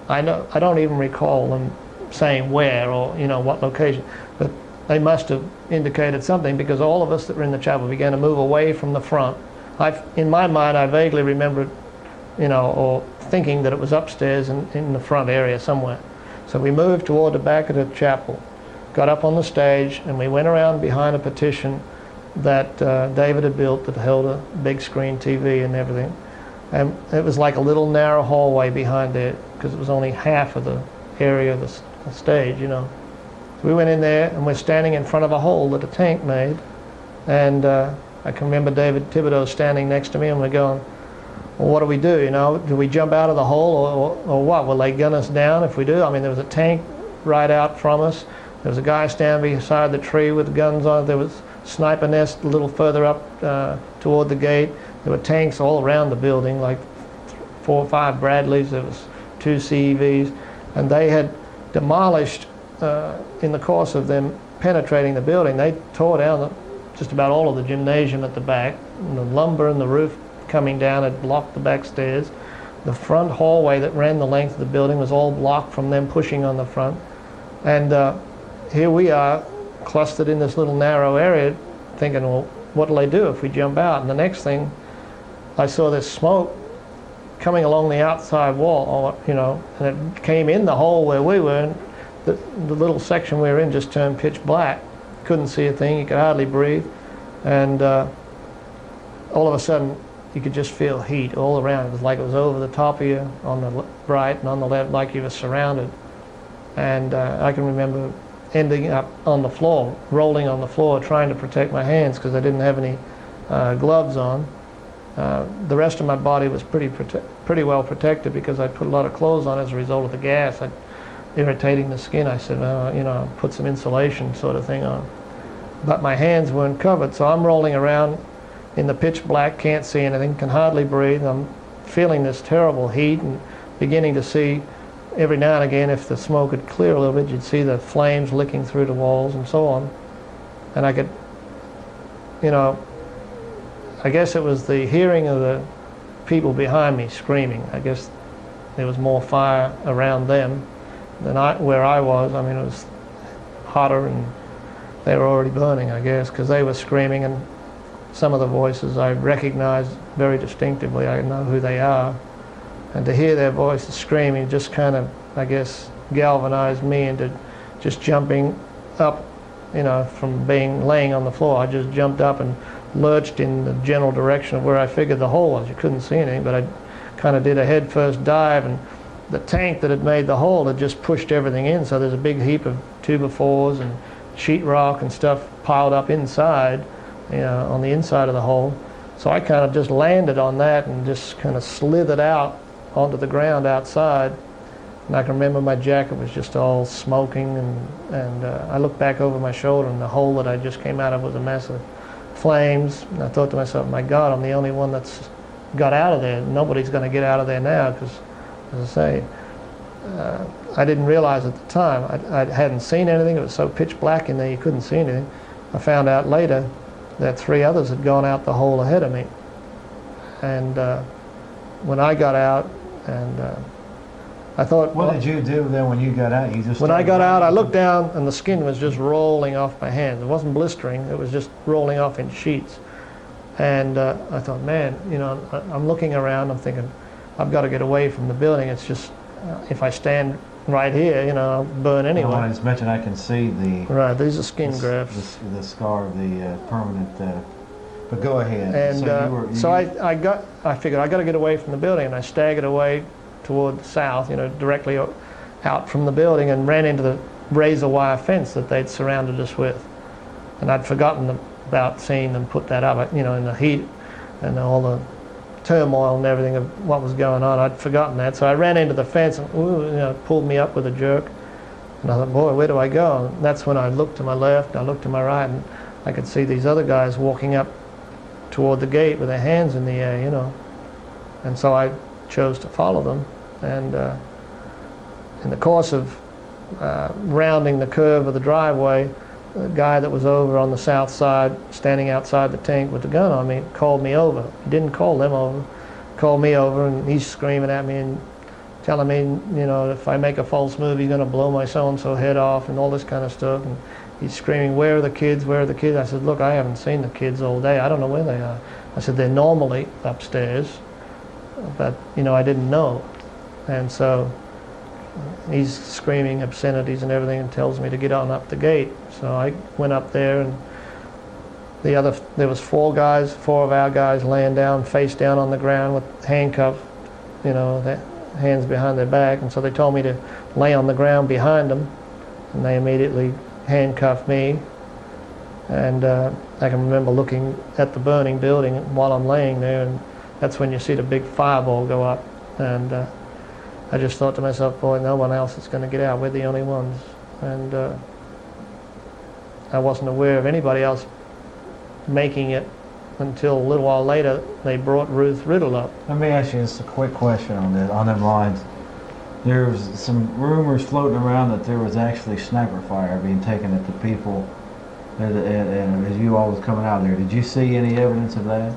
I don't even recall them saying where or what location, but they must have indicated something, because all of us that were in the chapel began to move away from the front. In my mind, I vaguely remember, or thinking that it was upstairs in the front area somewhere. So we moved toward the back of the chapel, got up on the stage, and we went around behind a petition that David had built that held a big screen TV and everything. And it was like a little narrow hallway behind there, because it was only half of the area of the stage, So we went in there, and we're standing in front of a hole that a tank made, and I can remember David Thibodeau standing next to me, and we're going, well, what do we do, Do we jump out of the hole or what? Will they gun us down if we do? I mean, there was a tank right out from us. There was a guy standing beside the tree with guns on it. There was a sniper nest a little further up toward the gate. There were tanks all around the building, like 4 or 5 Bradleys. There was 2 CEVs. And they had demolished, in the course of them penetrating the building, they tore down just about all of the gymnasium at the back. And the lumber and the roof coming down had blocked the back stairs. The front hallway that ran the length of the building was all blocked from them pushing on the front. And here we are, clustered in this little narrow area, thinking, well, what will they do if we jump out? And the next thing, I saw this smoke coming along the outside wall, and it came in the hole where we were, and the little section we were in just turned pitch black. Couldn't see a thing, you could hardly breathe, and all of a sudden you could just feel heat all around. It was like it was over the top of you on the right and on the left, like you were surrounded. And I can remember ending up on the floor, rolling on the floor, trying to protect my hands because I didn't have any gloves on. The rest of my body was pretty well protected because I put a lot of clothes on as a result of the gas. Irritating the skin, I said, put some insulation sort of thing on. But my hands weren't covered, so I'm rolling around in the pitch black, can't see anything, can hardly breathe. I'm feeling this terrible heat and beginning to see every now and again, if the smoke would clear a little bit, you'd see the flames licking through the walls and so on. And I could, I guess it was the hearing of the people behind me screaming. I guess there was more fire around them than where I was. I mean, it was hotter and they were already burning, I guess, because they were screaming, and some of the voices I recognized very distinctively. I know who they are. And to hear their voices screaming just kind of, I guess, galvanized me into just jumping up, from laying on the floor. I just jumped up and lurched in the general direction of where I figured the hole was. You couldn't see anything, but I kind of did a head-first dive, and the tank that had made the hole had just pushed everything in, so there's a big heap of 2x4s and sheetrock and stuff piled up inside, on the inside of the hole. So I kind of just landed on that and just kind of slithered out onto the ground outside. And I can remember my jacket was just all smoking, and I looked back over my shoulder, and the hole that I just came out of was a mess of flames. And I thought to myself, my God, I'm the only one that's got out of there. Nobody's going to get out of there now, because, as I say, I didn't realize at the time. I hadn't seen anything. It was so pitch black in there you couldn't see anything. I found out later that 3 others had gone out the hole ahead of me. And when I got out, and I thought... What did you do then when you got out? You just when I got out, I looked down, and the skin was just rolling off my hands. It wasn't blistering. It was just rolling off in sheets. And I thought, man, I'm looking around. I'm thinking, I've got to get away from the building. It's just, if I stand right here, I'll burn anyway. When it's mentioned, I can see the... Right, these are skin grafts. The scar of the permanent... but go ahead. And I figured I got to get away from the building, and I staggered away toward the south, directly out from the building, and ran into the razor wire fence that they'd surrounded us with. And I'd forgotten about seeing them put that up, in the heat and all the turmoil and everything of what was going on. I'd forgotten that. So I ran into the fence, and pulled me up with a jerk. And I thought, boy, where do I go? And that's when I looked to my left, I looked to my right, and I could see these other guys walking up toward the gate with their hands in the air, And so I chose to follow them. And in the course of rounding the curve of the driveway, the guy that was over on the south side, standing outside the tank with the gun on me, called me over. He didn't call them over, called me over, and he's screaming at me and telling me, if I make a false move, he's going to blow my so-and-so head off and all this kind of stuff. And he's screaming, where are the kids, where are the kids? I said, look, I haven't seen the kids all day. I don't know where they are. I said, they're normally upstairs, but, I didn't know. And so he's screaming obscenities and everything and tells me to get on up the gate. So I went up there, and there was 4 of our guys laying down, face down on the ground with handcuffs, their hands behind their back. And so they told me to lay on the ground behind them, and they immediately handcuffed me. And I can remember looking at the burning building while I'm laying there, and that's when you see the big fireball go up. And I just thought to myself, boy, no one else is going to get out. We're the only ones. And I wasn't aware of anybody else making it until a little while later. They brought Ruth Riddle up. Let me ask you just a quick question on them lines. There's some rumors floating around that there was actually sniper fire being taken at the people as you all was coming out there. Did you see any evidence of that?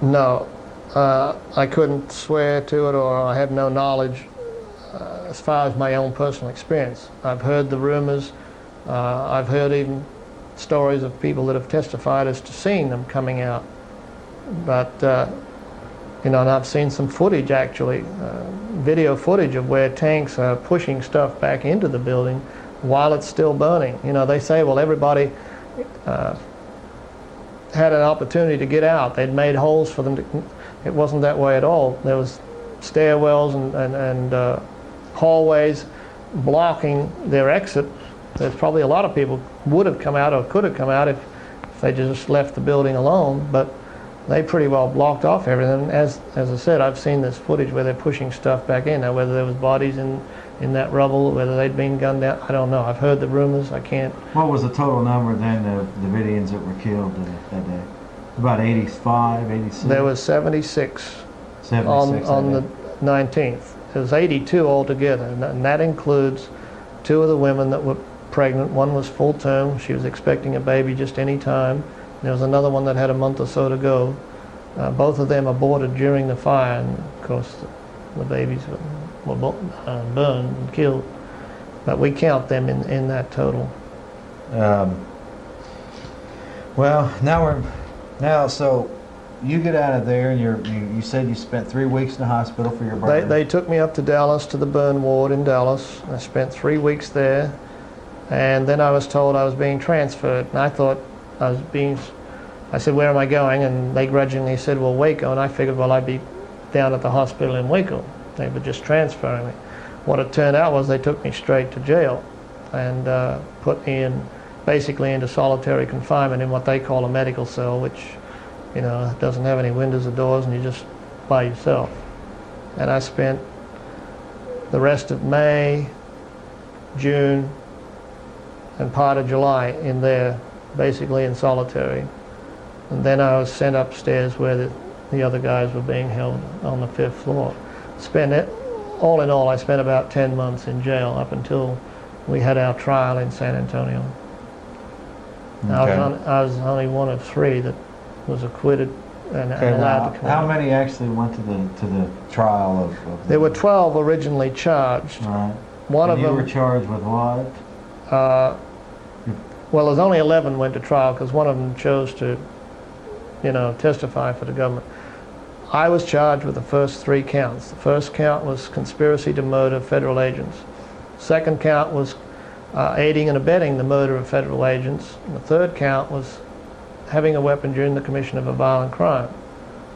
No. I couldn't swear to it, or I have no knowledge as far as my own personal experience. I've heard the rumors. I've heard even stories of people that have testified as to seeing them coming out. But, and I've seen some footage, actually, video footage of where tanks are pushing stuff back into the building while it's still burning. They say, well, everybody had an opportunity to get out. They'd made holes for them to... It wasn't that way at all. There was stairwells and hallways blocking their exit. There's probably a lot of people would have come out or could have come out if they just left the building alone. But they pretty well blocked off everything. As I said, I've seen this footage where they're pushing stuff back in. Now, whether there was bodies in that rubble, whether they'd been gunned down, I don't know. I've heard the rumors. I can't. What was the total number then of Davidians that were killed that day? About 85, 86? There was 76, 76 on the 19th. There was 82 altogether, and that includes 2 of the women that were pregnant. One was full term. She was expecting a baby just any time. There was another one that had a month or so to go. Both of them aborted during the fire, and of course the babies were burned and killed. But we count them in that total. Well, so you get out of there, and you said you spent 3 weeks in the hospital for your brother. They took me up to Dallas, to the burn ward in Dallas. I spent 3 weeks there, and then I was told I was being transferred. And I thought I said, where am I going? And they grudgingly said, well, Waco. And I figured, well, I'd be down at the hospital in Waco. They were just transferring me. What it turned out was they took me straight to jail and put me basically into solitary confinement in what they call a medical cell, which, doesn't have any windows or doors, and you're just by yourself. And I spent the rest of May, June, and part of July in there, basically in solitary. And then I was sent upstairs where the other guys were being held on the 5th floor. All in all, I spent about 10 months in jail up until we had our trial in San Antonio. Okay. I was only one of 3 that was acquitted and allowed to come how out. many actually went to the trial of There were 12 originally charged. Right. One and of you them. were charged with what? Well, there's only 11 went to trial because one of them chose to, testify for the government. I was charged with the first 3 counts. The first count was conspiracy to murder federal agents. Second count was aiding and abetting the murder of federal agents. And the third count was having a weapon during the commission of a violent crime.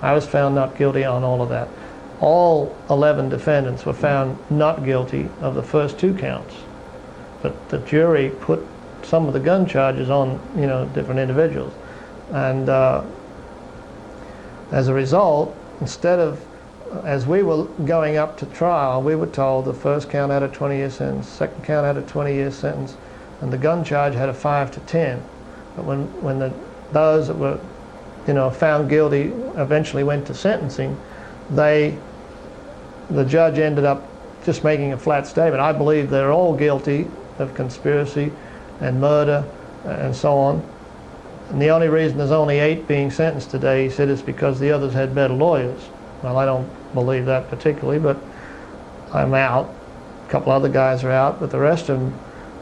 I was found not guilty on all of that. All 11 defendants were found not guilty of the first 2 counts. But the jury put some of the gun charges on, different individuals. And as a result, instead of, as we were going up to trial, we were told the first count had a 20-year sentence, second count had a 20-year sentence, and the gun charge had a 5 to 10. But when those that were, found guilty eventually went to sentencing, the judge ended up just making a flat statement. I believe they're all guilty of conspiracy and murder and so on. And the only reason there's only 8 being sentenced today, he said, is because the others had better lawyers. Well, I don't believe that particularly, but I'm out. A couple other guys are out, but the rest of them,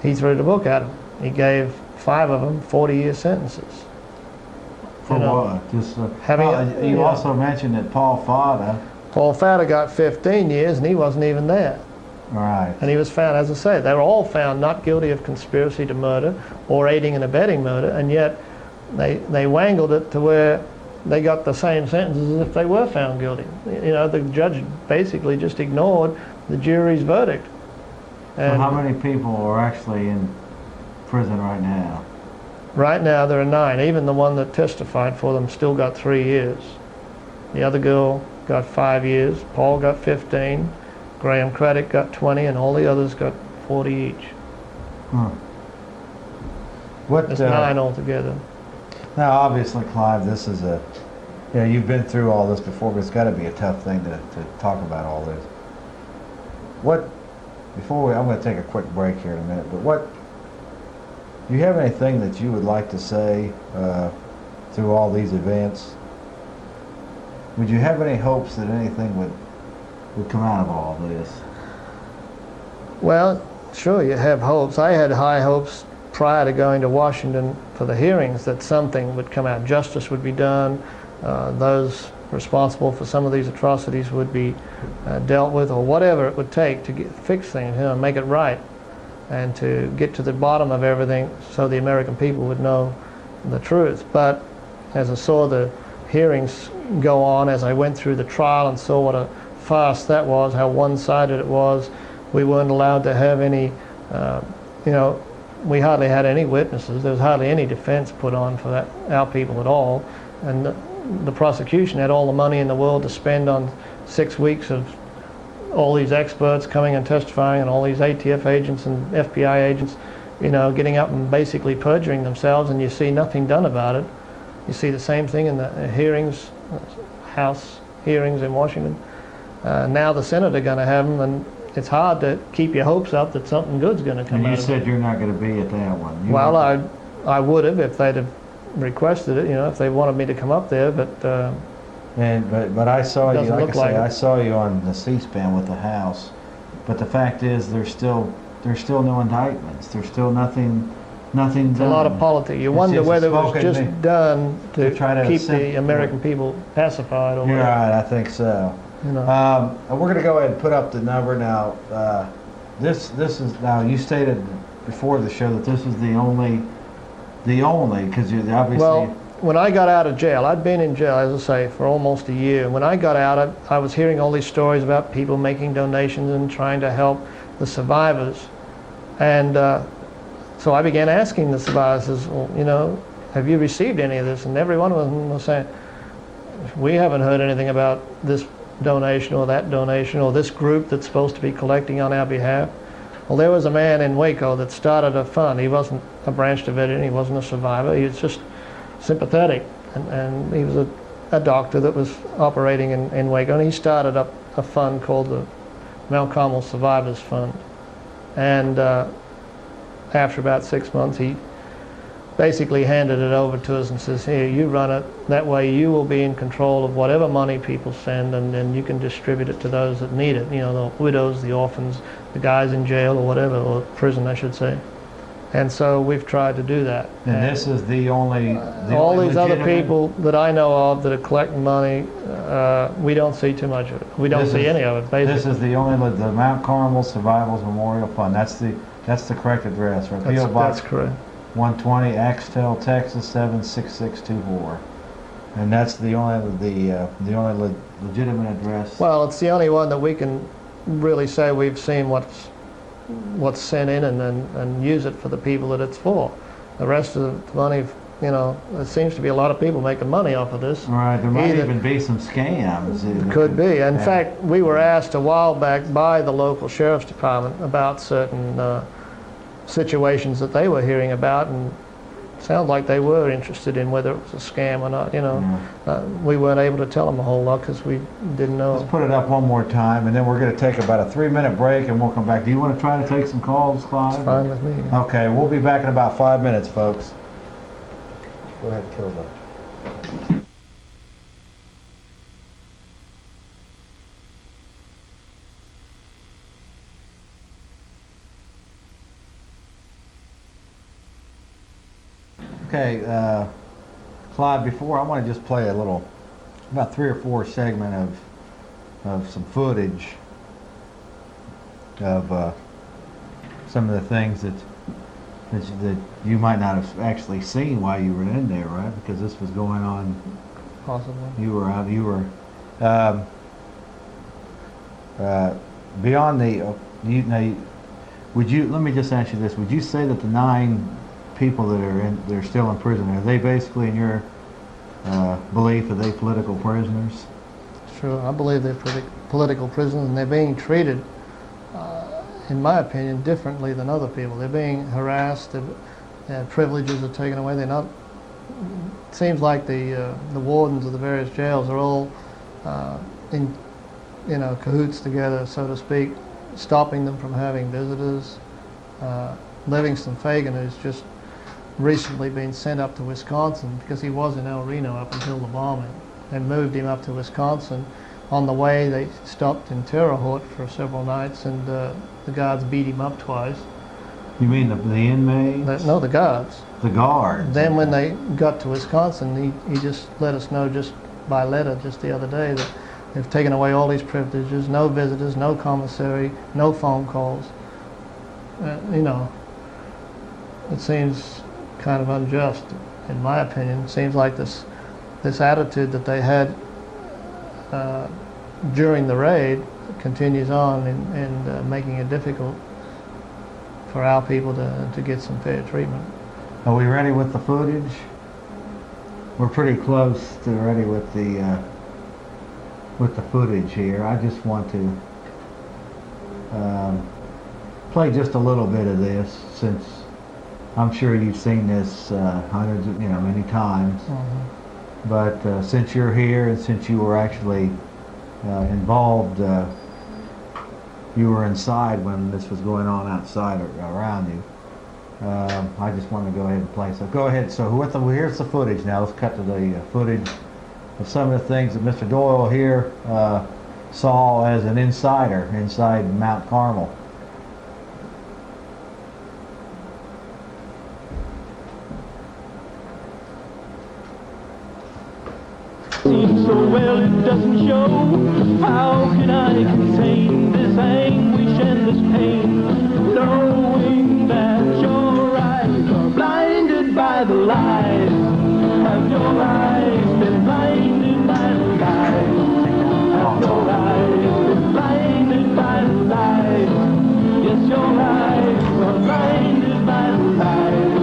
he threw the book at them. He gave 5 of them 40-year sentences. For what? Just you yeah. also mentioned that Paul Fada got 15 years, and he wasn't even there. Right. And he was found, as I say, they were all found not guilty of conspiracy to murder or aiding and abetting murder, and yet they wangled it to where they got the same sentences as if they were found guilty. The judge basically just ignored the jury's verdict. So how many people are actually in prison right now? Right now there are 9. Even the one that testified for them still got 3 years. The other girl got 5 years. Paul got 15. Graham Craddock got 20, and all the others got 40 each. There's 9 altogether. Now, obviously, Clive, this is you've been through all this before, but it's got to be a tough thing to talk about all this. I'm going to take a quick break here in a minute, but do you have anything that you would like to say through all these events? Would you have any hopes that anything would come out of all this? Well, sure, you have hopes. I had high hopes prior to going to Washington for the hearings that something would come out. Justice would be done. Those responsible for some of these atrocities would be dealt with, or whatever it would take to fix things, make it right, and to get to the bottom of everything so the American people would know the truth. But as I saw the hearings go on, as I went through the trial and saw what a farce that was, how one-sided it was, we weren't allowed to have any, we hardly had any witnesses. There was hardly any defense put on for our people at all. And the prosecution had all the money in the world to spend on 6 weeks of all these experts coming and testifying, and all these ATF agents and FBI agents, you know, getting up and basically perjuring themselves, and you see nothing done about it. You see the same thing in the hearings, House hearings in Washington. Now the Senate are going to have them, and it's hard to keep your hopes up that something good's going to come out of it. And you said you're not going to be at that one. Well, I would have if they'd have requested it, you know, if they wanted me to come up there, but but I saw you, doesn't like I look say, like it. I saw you on the C-SPAN with the House. But the fact is, there's still no indictments. There's still nothing done. It's a lot of politics. You wonder just whether it was spoken just me- done to try to keep send- the American people pacified or You're whatever. right, I think so. You know. And we're going to go ahead and put up the number now. This is now. You stated before the show that this is the only because you obviously. Well, when I got out of jail, I'd been in jail, as I say, for almost a year. And when I got out, I was hearing all these stories about people making donations and trying to help the survivors. And so I began asking the survivors, well, you know, have you received any of this? And every one of them was saying, we haven't heard anything about this donation or that donation or this group that's supposed to be collecting on our behalf. Well, there was a man in Waco that started a fund. He wasn't a Branch Davidian, he wasn't a survivor, he was just sympathetic. And he was a doctor that was operating in Waco, and he started up a fund called the Mount Carmel Survivors Fund. And after about 6 months, he basically handed it over to us and says, here, you run it. That way you will be in control of whatever money people send, and then you can distribute it to those that need it. You know, the widows, the orphans, the guys in jail or whatever, or prison, I should say. And so we've tried to do that. And this is the only. All these other legitimate- people that I know of that are collecting money, we don't see too much of it. We don't see any of it, basically. This is the only the Mount Carmel Survivors Memorial Fund. That's the correct address, right? P.O. Box That's correct. 120, Axtell, Texas 76624, and that's the only legitimate address. Well, it's the only one that we can really say we've seen what's sent in and use it for the people that it's for. The rest of the money, you know, there seems to be a lot of people making money off of this. Right, there might Either- even be some scams. Could be. In Yeah. fact, we were asked a while back by the local sheriff's department about certain situations that they were hearing about, and it sounded like they were interested in whether it was a scam or not. You know, we weren't able to tell them a whole lot because we didn't know. Let's put it up one more time, and then we're going to take about a 3-minute break, and we'll come back. Do you want to try to take some calls, Clive? It's fine with me. Okay, we'll be back in about 5 minutes, folks. Go ahead, kill that. Okay, Clive, before I want to just play a little, about 3 or 4 segment of some footage of some of the things that you might not have actually seen while you were in there, right? Because this was going on. Possibly. You were out. You were beyond the. Would you? Let me just ask you this: would you say that the 9 people that are still in prison, are they basically, in your belief, are they political prisoners? Sure, I believe they're political prisoners, and they're being treated, in my opinion, differently than other people. They're being harassed, their privileges are taken away. They're not. It seems like the wardens of the various jails are all in, you know, cahoots together, so to speak, stopping them from having visitors. Livingston Fagan has just recently been sent up to Wisconsin because he was in El Reno up until the bombing, and moved him up to Wisconsin. On the way, they stopped in Terre Haute for several nights, and the guards beat him up twice. You mean the inmates? No, the guards. The guards. Then when they got to Wisconsin, he just let us know just by letter just the other day that they've taken away all these privileges, no visitors, no commissary, no phone calls. You know, it seems kind of unjust, in my opinion. It seems like this attitude that they had during the raid continues on in making it difficult for our people to get some fair treatment. Are we ready with the footage? we're pretty close to ready with the footage here. I just want to play just a little bit of this, since I'm sure you've seen this hundreds of, many times. Mm-hmm. But since you're here and since you were actually involved, you were inside when this was going on outside or around you. I just want to go ahead and play. So go ahead. So here's the footage now. Let's cut to the footage of some of the things that Mr. Doyle here saw as an insider inside Mount Carmel. Seems so well it doesn't show. How can I contain this anguish and this pain, knowing that your eyes are blinded by the lies? Have your eyes been blinded by the lies? Have your eyes been blinded by the lies? Yes, your eyes are blinded by the lies.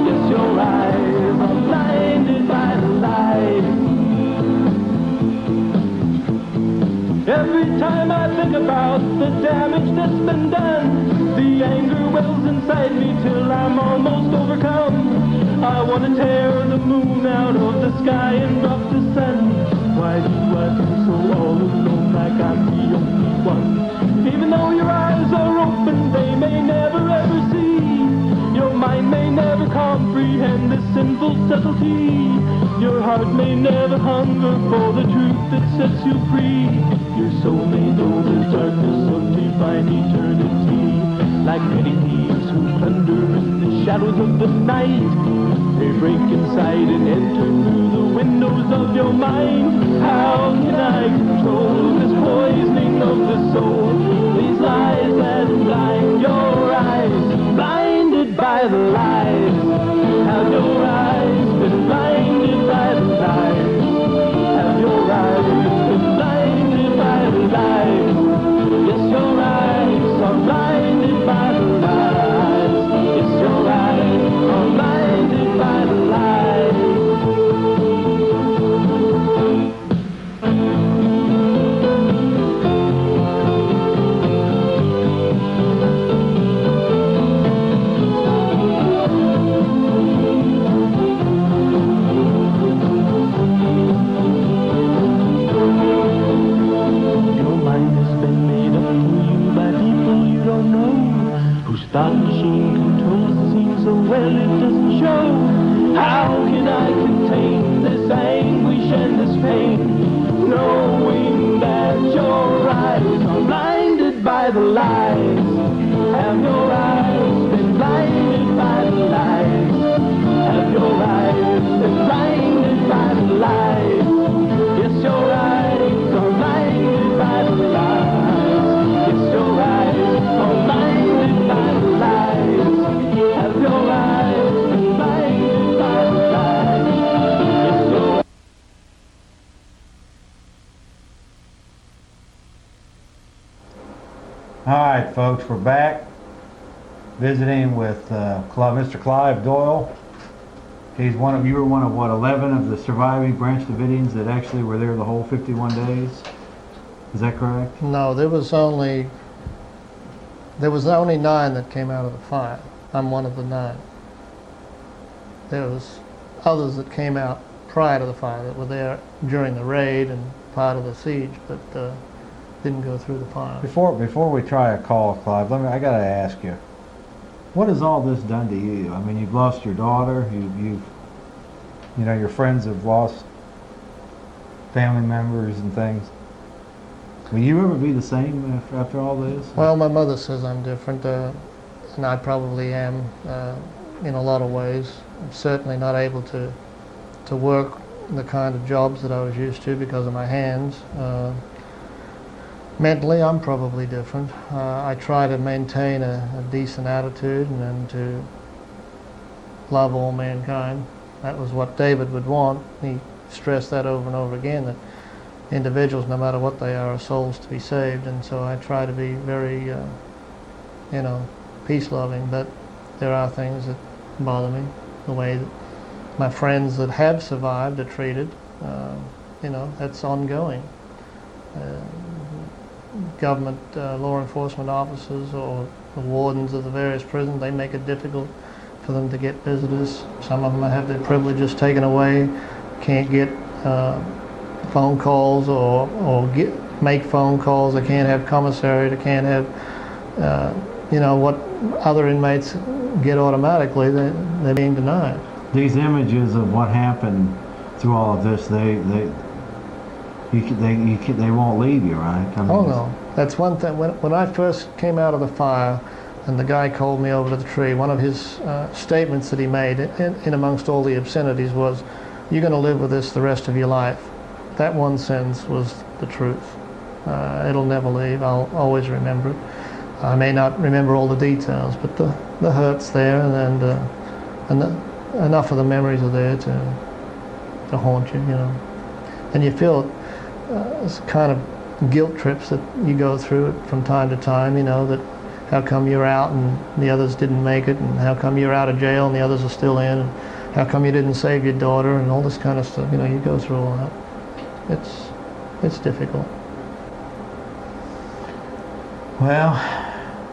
Yes, your eyes are blinded by the lies. Every time I think about the damage that's been done, the anger wells inside me till I'm almost overcome. I want to tear the moon out of the sky and drop the sun. Why do I feel so all alone, like I'm the only one? Even though your eyes are open, they may never ever see. Your mind may never comprehend this sinful subtlety. Your heart may never hunger for the truth that sets you free. Your soul may know the darkness of divine eternity. Like petty thieves who plunder in the shadows of the night, they break inside and enter through the windows of your mind. How can I control this poisoning of the soul? These lies that blind your eyes, blinded by the lies. Have your eyes been blinded by the lies? Have your eyes been blinded by the lies? Yes, your eyes are blinded by the lies. Yes, your eyes are blinded by the lies. Thought machine controls the scene so well it doesn't show. How can I contain this anguish and this pain, knowing that your eyes are blinded by the lies? Have your eyes been blinded by the lies? Have your eyes been blinded by the lies? Yes, your eyes are blinded by the lies. Yes, your eyes are blinded by the lies. Have your eyes been blinded by the lies? Yes, your All right, folks, we're back visiting with Mr. Clive Doyle. You were one of what, 11 of the surviving Branch Davidians that actually were there the whole 51 days? Is that correct? No, there was only 9 that came out of the fire. I'm one of the 9. There was others that came out prior to the fire that were there during the raid and part of the siege, but didn't go through the fire. Before we try a call, Clive, I got to ask you, what has all this done to you? I mean, you've lost your daughter. Your friends have lost family members and things. Will you ever be the same after all this? Well, my mother says I'm different, and I probably am in a lot of ways. I'm certainly not able to work the kind of jobs that I was used to because of my hands. Mentally, I'm probably different. I try to maintain a decent attitude and to love all mankind. That was what David would want. He stressed that over and over again, that individuals, no matter what they are souls to be saved. And so I try to be very, peace-loving. But there are things that bother me, the way that my friends that have survived are treated. That's ongoing. Government law enforcement officers or the wardens of the various prisons, they make it difficult for them to get visitors. Some of them have their privileges taken away, can't get phone calls or make phone calls. They can't have commissary. They can't have what other inmates get automatically. They're being denied. These images of what happened through all of this, they won't leave you, right? Oh no, that's one thing. When I first came out of the fire, and the guy called me over to the tree, one of his statements that he made in amongst all the obscenities was, "You're going to live with this the rest of your life." That one sentence was the truth. It'll never leave. I'll always remember it. I may not remember all the details, but the hurt's there, and enough of the memories are there to haunt you, And you feel it's kind of guilt trips that you go through from time to time, that how come you're out and the others didn't make it, and how come you're out of jail and the others are still in, and how come you didn't save your daughter, and all this kind of stuff. You go through all that. It's difficult. Well,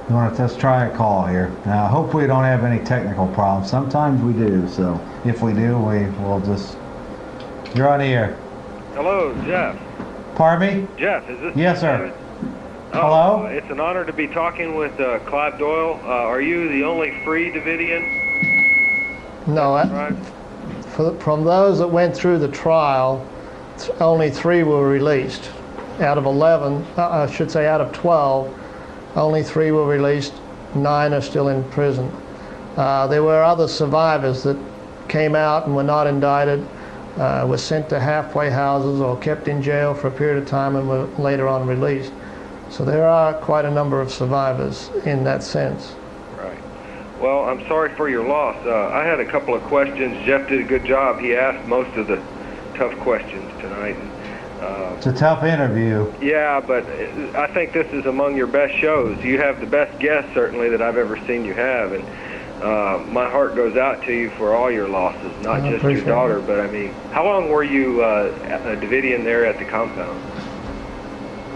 let's try a call here. Now, hopefully we don't have any technical problems. Sometimes we do, so if we do, we'll just... You're on the air. Hello, Jeff. Pardon me? Jeff, is this... Yes, sir. Hello? It's an honor to be talking with Clive Doyle. Are you the only free Davidian? No, from those that went through the trial, only 3 were released. Out of 11, out of 12, only 3 were released. 9 are still in prison. There were other survivors that came out and were not indicted, were sent to halfway houses or kept in jail for a period of time and were later on released. So there are quite a number of survivors in that sense. Right. Well, I'm sorry for your loss. I had a couple of questions. Jeff did a good job. He asked most of the tough questions tonight. It's a tough interview. Yeah, but I think this is among your best shows. You have the best guests, certainly, that I've ever seen you have. And my heart goes out to you for all your losses, not just your daughter, but I mean, how long were you a Davidian there at the compound?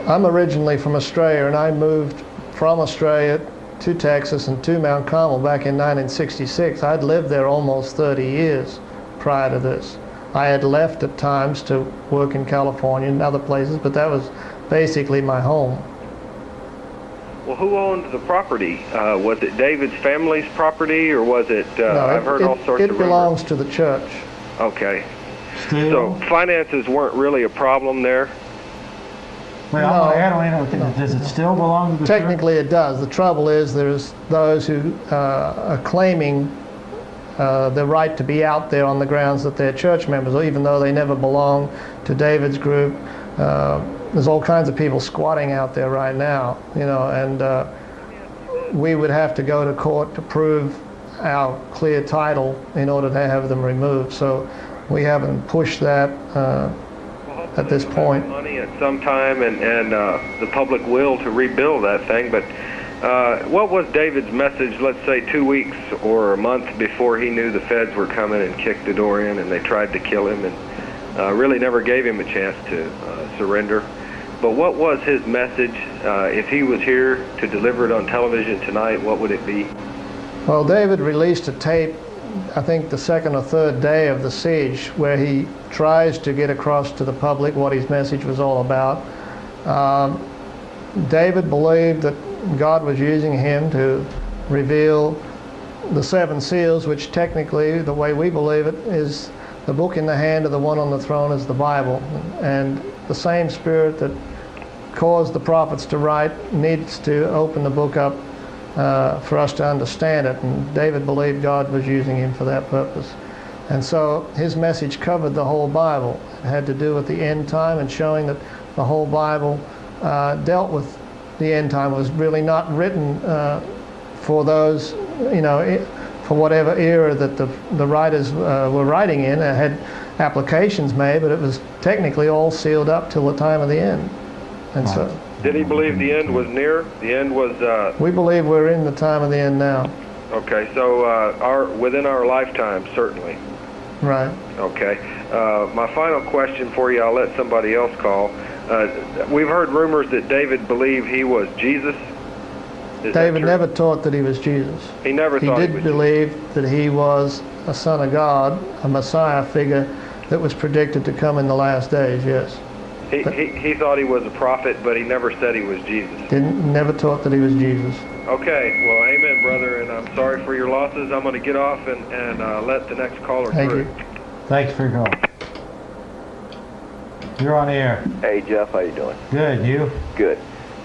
I'm originally from Australia, and I moved from Australia to Texas and to Mount Carmel back in 1966. I'd lived there almost 30 years prior to this. I had left at times to work in California and other places, but that was basically my home. Well, who owned the property? Was it David's family's property, or was it, no, I've heard all sorts of rumors. It belongs to the church. Okay. Still? So finances weren't really a problem there? Well, does it still belong to the Technically it does. The trouble is there's those who are claiming the right to be out there on the grounds that they're church members, even though they never belong to David's group. There's all kinds of people squatting out there right now, and we would have to go to court to prove our clear title in order to have them removed. So we haven't pushed that at this point. Money at some time and the public will to rebuild that thing, but what was David's message, let's say 2 weeks or a month before he knew the feds were coming and kicked the door in and they tried to kill him and really never gave him a chance to surrender? But what was his message? If he was here to deliver it on television tonight, what would it be? Well, David released a tape, I think the second or third day of the siege, where he tries to get across to the public what his message was all about. David believed that God was using him to reveal the 7 seals, which technically, the way we believe it, is the book in the hand of the one on the throne is the Bible. And the same spirit that caused the prophets to write needs to open the book up for us to understand it. And David believed God was using him for that purpose. And so his message covered the whole Bible. It had to do with the end time and showing that the whole Bible dealt with the end time. It was really not written for those, for whatever era that the writers were writing in. It had applications made, but it was technically all sealed up till the time of the end. And so, did he believe the end was near? The end was... We believe we're in the time of the end now. Okay, so within our lifetime, certainly. Right. Okay. My final question for you, I'll let somebody else call. We've heard rumors that David believed he was Jesus. Is that David true? never taught that he was Jesus. He never He thought did he was believe that he was a son of God, a Messiah figure that was predicted to come in the last days, yes. He thought he was a prophet, but he never said he was Jesus. Never taught that he was Jesus. Okay, well, amen, brother, and I'm sorry for your losses. I'm going to get off and let the next caller Thank through. you. Thanks for your call. You're on the air. Hey, Jeff, how you doing? Good, you? Good.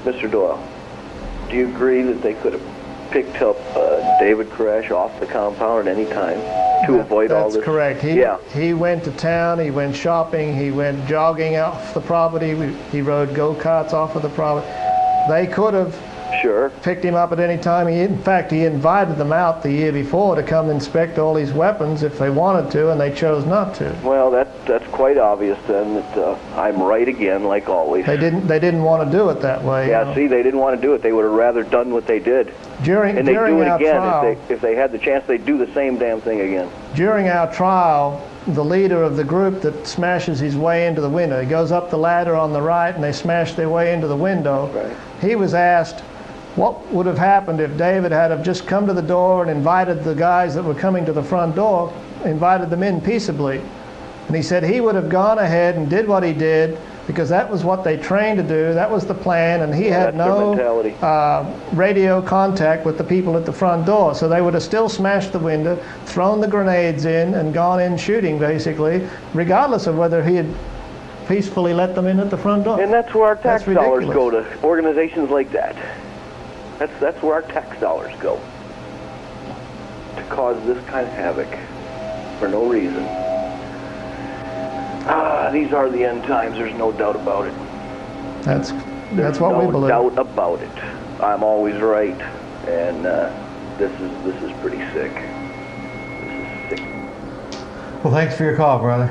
Mr. Doyle, do you agree that they could have picked up David Koresh off the compound at any time to avoid all this? That's correct. He went to town, he went shopping, he went jogging off the property, he rode go-karts off of the property. They could have Sure. picked him up at any time. In fact, he invited them out the year before to come inspect all these weapons if they wanted to, and they chose not to. Well, that's quite obvious then that I'm right again, like always. They didn't want to do it that way. Yeah, you know. see, they didn't want to do it. They would have rather done what they did. During And they'd do it our again. trial, If they had the chance, they'd do the same damn thing again. during our trial, the leader of the group that smashes his way into the window, he goes up the ladder on the right and they smash their way into the window. Right. He was asked what would have happened if David had have just come to the door and invited the guys that were coming to the front door, invited them in peaceably. And he said he would have gone ahead and did what he did because that was what they trained to do, that was the plan, and he had that's their no mentality. radio contact with the people at the front door. So they would have still smashed the window, thrown the grenades in, and gone in shooting, basically, regardless of whether he had peacefully let them in at the front door. And that's where our tax That's dollars ridiculous. go, to organizations like that. That's where our tax dollars go, to cause this kind of havoc for no reason. These are the end times. There's no doubt about it. That's There's what we no believe. doubt about it. I'm always right, and this is pretty sick. This is sick. Well, thanks for your call, brother.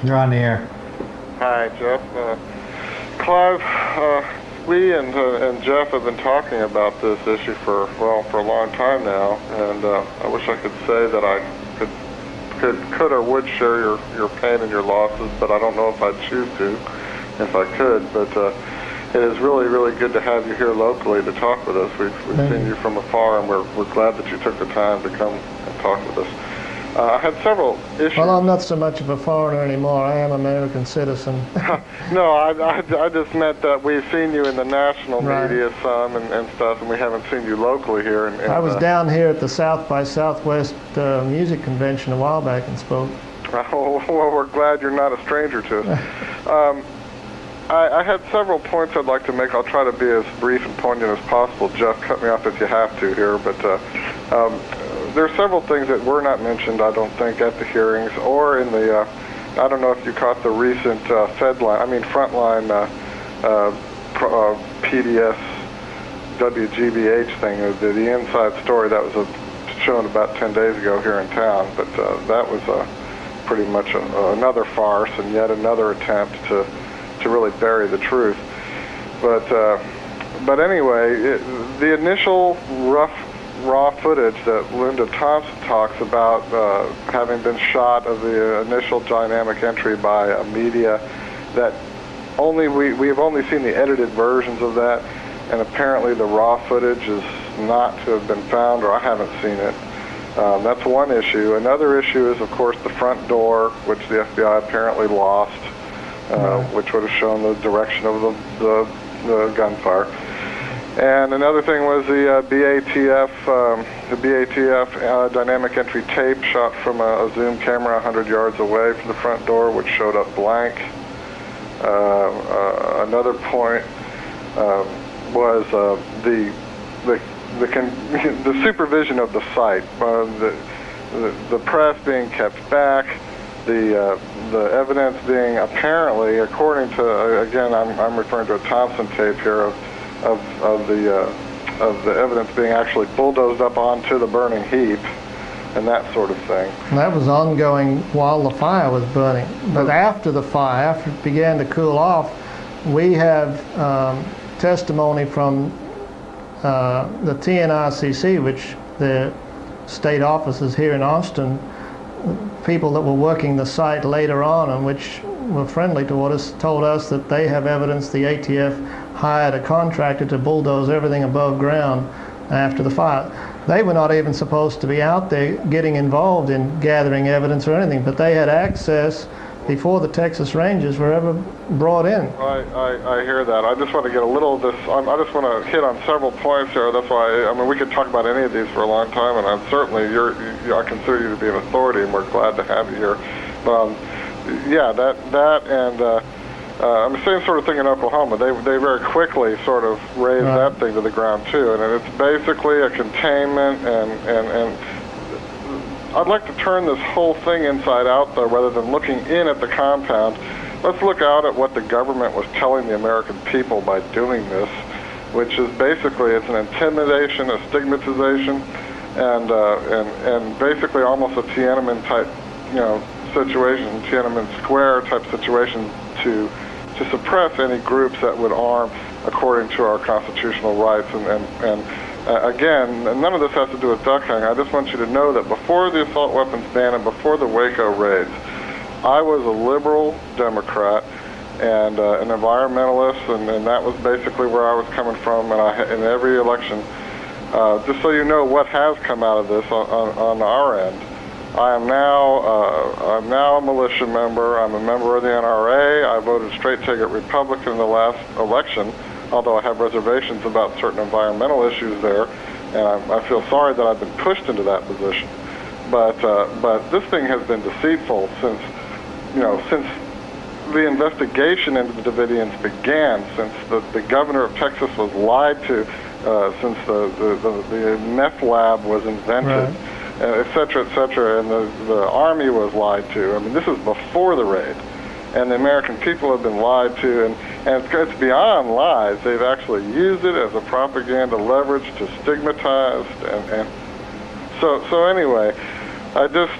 You're on the air. Hi, Jeff. Clive, we and Jeff have been talking about this issue for a long time now, and I wish I could say that I could or would share your pain and your losses, but I don't know if I'd choose to, if I could. But it is really, really good to have you here locally to talk with us. We've seen you from afar, and we're glad that you took the time to come and talk with us. I had several issues. Well, I'm not so much of a foreigner anymore. I am an American citizen. No, I just meant that we've seen you in the national Right. media some and stuff, and we haven't seen you locally here. And I was down here at the South by Southwest Music Convention a while back and spoke. Well, we're glad you're not a stranger to us. I had several points I'd like to make. I'll try to be as brief and poignant as possible. Jeff, cut me off if you have to here, but there are several things that were not mentioned, I don't think, at the hearings or in the, I don't know if you caught the recent Frontline PDS WGBH thing, the inside story that was shown about 10 days ago here in town, but that was pretty much another farce and yet another attempt to really bury the truth. But anyway, the initial raw footage that Linda Thompson talks about having been shot of the initial dynamic entry by a media that we've only seen the edited versions of that, and apparently the raw footage is not to have been found, or I haven't seen it. That's one issue. Another issue is, of course, the front door, which the FBI apparently lost, which would have shown the direction of the gunfire. And another thing was the BATF dynamic entry tape shot from a zoom camera 100 yards away from the front door, which showed up blank. Another point was the supervision of the site, the press being kept back, the evidence being apparently, according to, again, I'm referring to a Thompson tape here of the evidence being actually bulldozed up onto the burning heap and that sort of thing. And that was ongoing while the fire was burning. But after the fire, after it began to cool off, we have testimony from the TNRCC, which the state office is here in Austin, people that were working the site later on and which were friendly toward us told us that they have evidence the ATF hired a contractor to bulldoze everything above ground after the fire. They were not even supposed to be out there getting involved in gathering evidence or anything, but they had access before the Texas Rangers were ever brought in. I hear that. I just want to get a little of this. I just want to hit on several points here. That's why, I mean, we could talk about any of these for a long time, and I'm certainly, I consider you to be an authority, and we're glad to have you here. But, yeah, that and I'm the same sort of thing in Oklahoma. They very quickly sort of raised that thing to the ground, too. And it's basically a containment, and I'd like to turn this whole thing inside out, though, rather than looking in at the compound. Let's look out at what the government was telling the American people by doing this, which is basically it's an intimidation, a stigmatization, and basically almost a Tiananmen type, situation, Tiananmen Square type situation to suppress any groups that would arm according to our constitutional rights. And again, none of this has to do with duck hunting. I just want you to know that before the assault weapons ban and before the Waco raids, I was a liberal Democrat and an environmentalist, and that was basically where I was coming from. And in every election, just so you know what has come out of this on our end, I'm now a militia member. I'm a member of the NRA. I voted straight ticket Republican in the last election, although I have reservations about certain environmental issues there, and I feel sorry that I've been pushed into that position. But this thing has been deceitful since the investigation into the Davidians began, since the governor of Texas was lied to, since the meth lab was invented. Right. Et cetera, and the Army was lied to. I mean, this is before the raid, and the American people have been lied to, and it's beyond lies. They've actually used it as a propaganda leverage to stigmatize, and so anyway, I just,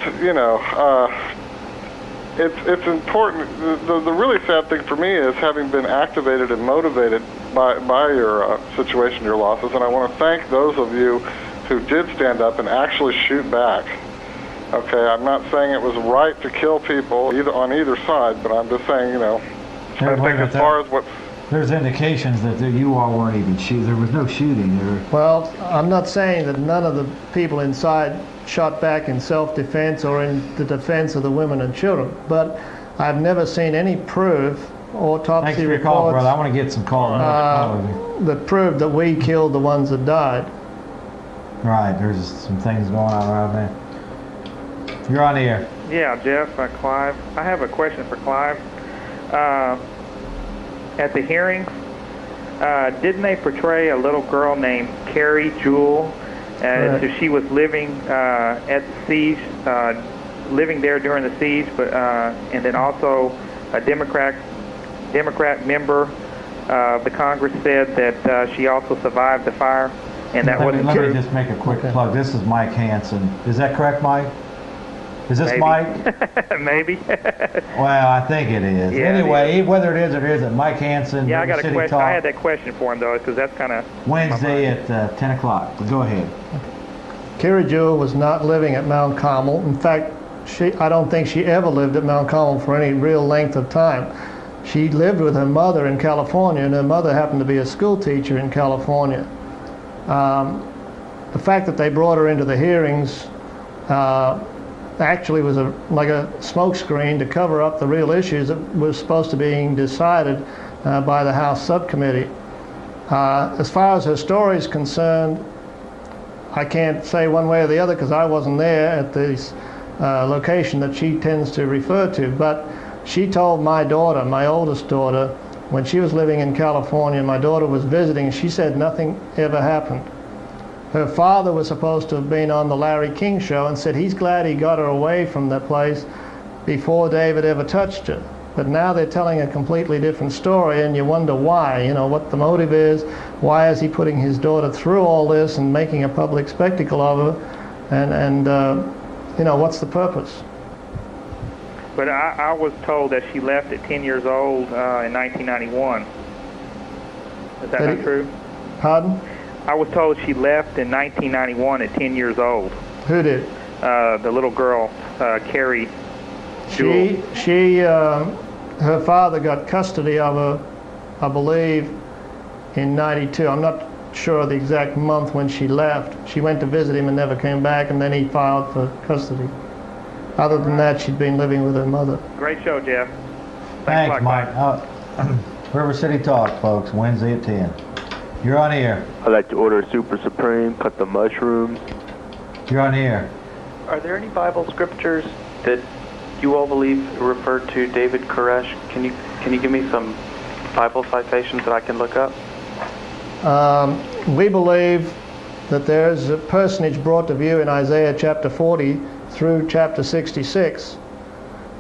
it's important. The really sad thing for me is having been activated and motivated by your situation, your losses, and I want to thank those of you who did stand up and actually shoot back. Okay, I'm not saying it was right to kill people on either side, but I'm just saying, I think as far as what... There's indications that you all weren't even shooting. There was no shooting. Well, I'm not saying that none of the people inside shot back in self-defense or in the defense of the women and children, but I've never seen any proof or autopsy Thanks for your reports call, brother. I want to get some calls. that prove that we killed the ones that died. Right, there's some things going on around there. You're on the air. Yeah, Jeff, Clive. I have a question for Clive. At the hearings, didn't they portray a little girl named Carrie Jewell? Right. So she was living at the siege, living there during the siege, but and then also a Democrat member of the Congress said that she also survived the fire. And that wasn't true. Let me just make a quick plug. This is Mike Hanson. Is that correct, Mike? Is this Maybe. Mike? Maybe. Well, I think it is. Yeah, anyway, it is. Whether it is or it isn't, Mike Hanson. Yeah, I got a City question. Talk, I had that question for him though, because that's kind of Wednesday at 10 o'clock. Go ahead. Carrie Jewell was not living at Mount Carmel. In fact, I don't think she ever lived at Mount Carmel for any real length of time. She lived with her mother in California, and her mother happened to be a school teacher in California. The fact that they brought her into the hearings actually was like a smokescreen to cover up the real issues that was supposed to be being decided by the House subcommittee. As far as her story is concerned, I can't say one way or the other because I wasn't there at this location that she tends to refer to, but she told my daughter, my oldest daughter, when she was living in California, my daughter was visiting, she said nothing ever happened. Her father was supposed to have been on the Larry King show and said he's glad he got her away from that place before David ever touched her. But now they're telling a completely different story, and you wonder why, what the motive is. Why is he putting his daughter through all this and making a public spectacle of her? And what's the purpose? But I was told that she left at 10 years old in 1991. Is that not true? Pardon? I was told she left in 1991 at 10 years old. Who did? the little girl, Carrie Doyle? Her father got custody of her, I believe, in '92. I'm not sure of the exact month when she left. She went to visit him and never came back, and then he filed for custody. Other than that, she'd been living with her mother. Great show, Jeff. Thanks, a lot, Mike. River City Talk, folks, Wednesday at 10. You're on air. I'd like to order a Super Supreme, cut the mushrooms. You're on air. Are there any Bible scriptures that you all believe refer to David Koresh? Can you give me some Bible citations that I can look up? We believe that there's a personage brought to view in Isaiah chapter 40 through chapter 66.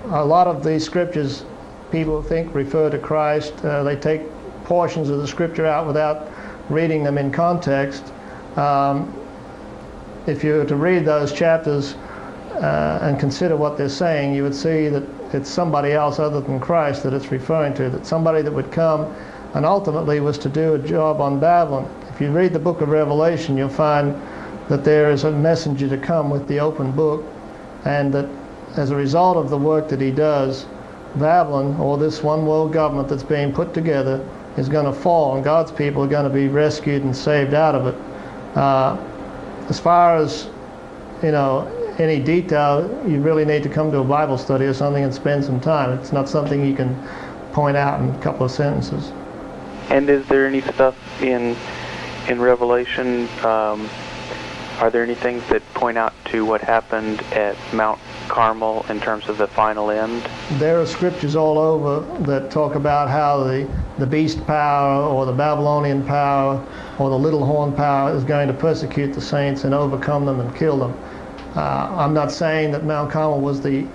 A lot of these scriptures people think refer to Christ. They take portions of the scripture out without reading them in context. If you were to read those chapters and consider what they're saying, you would see that it's somebody else other than Christ that it's referring to, that somebody that would come and ultimately was to do a job on Babylon. If you read the book of Revelation, you'll find that there is a messenger to come with the open book, and that as a result of the work that he does, Babylon, or this one world government that's being put together, is going to fall, and God's people are going to be rescued and saved out of it. As far as, any detail, you really need to come to a Bible study or something and spend some time. It's not something you can point out in a couple of sentences. And is there any stuff in Revelation, are there any things that point out to what happened at Mount Carmel in terms of the final end? There are scriptures all over that talk about how the beast power or the Babylonian power or the little horn power is going to persecute the saints and overcome them and kill them. I'm not saying that Mount Carmel was the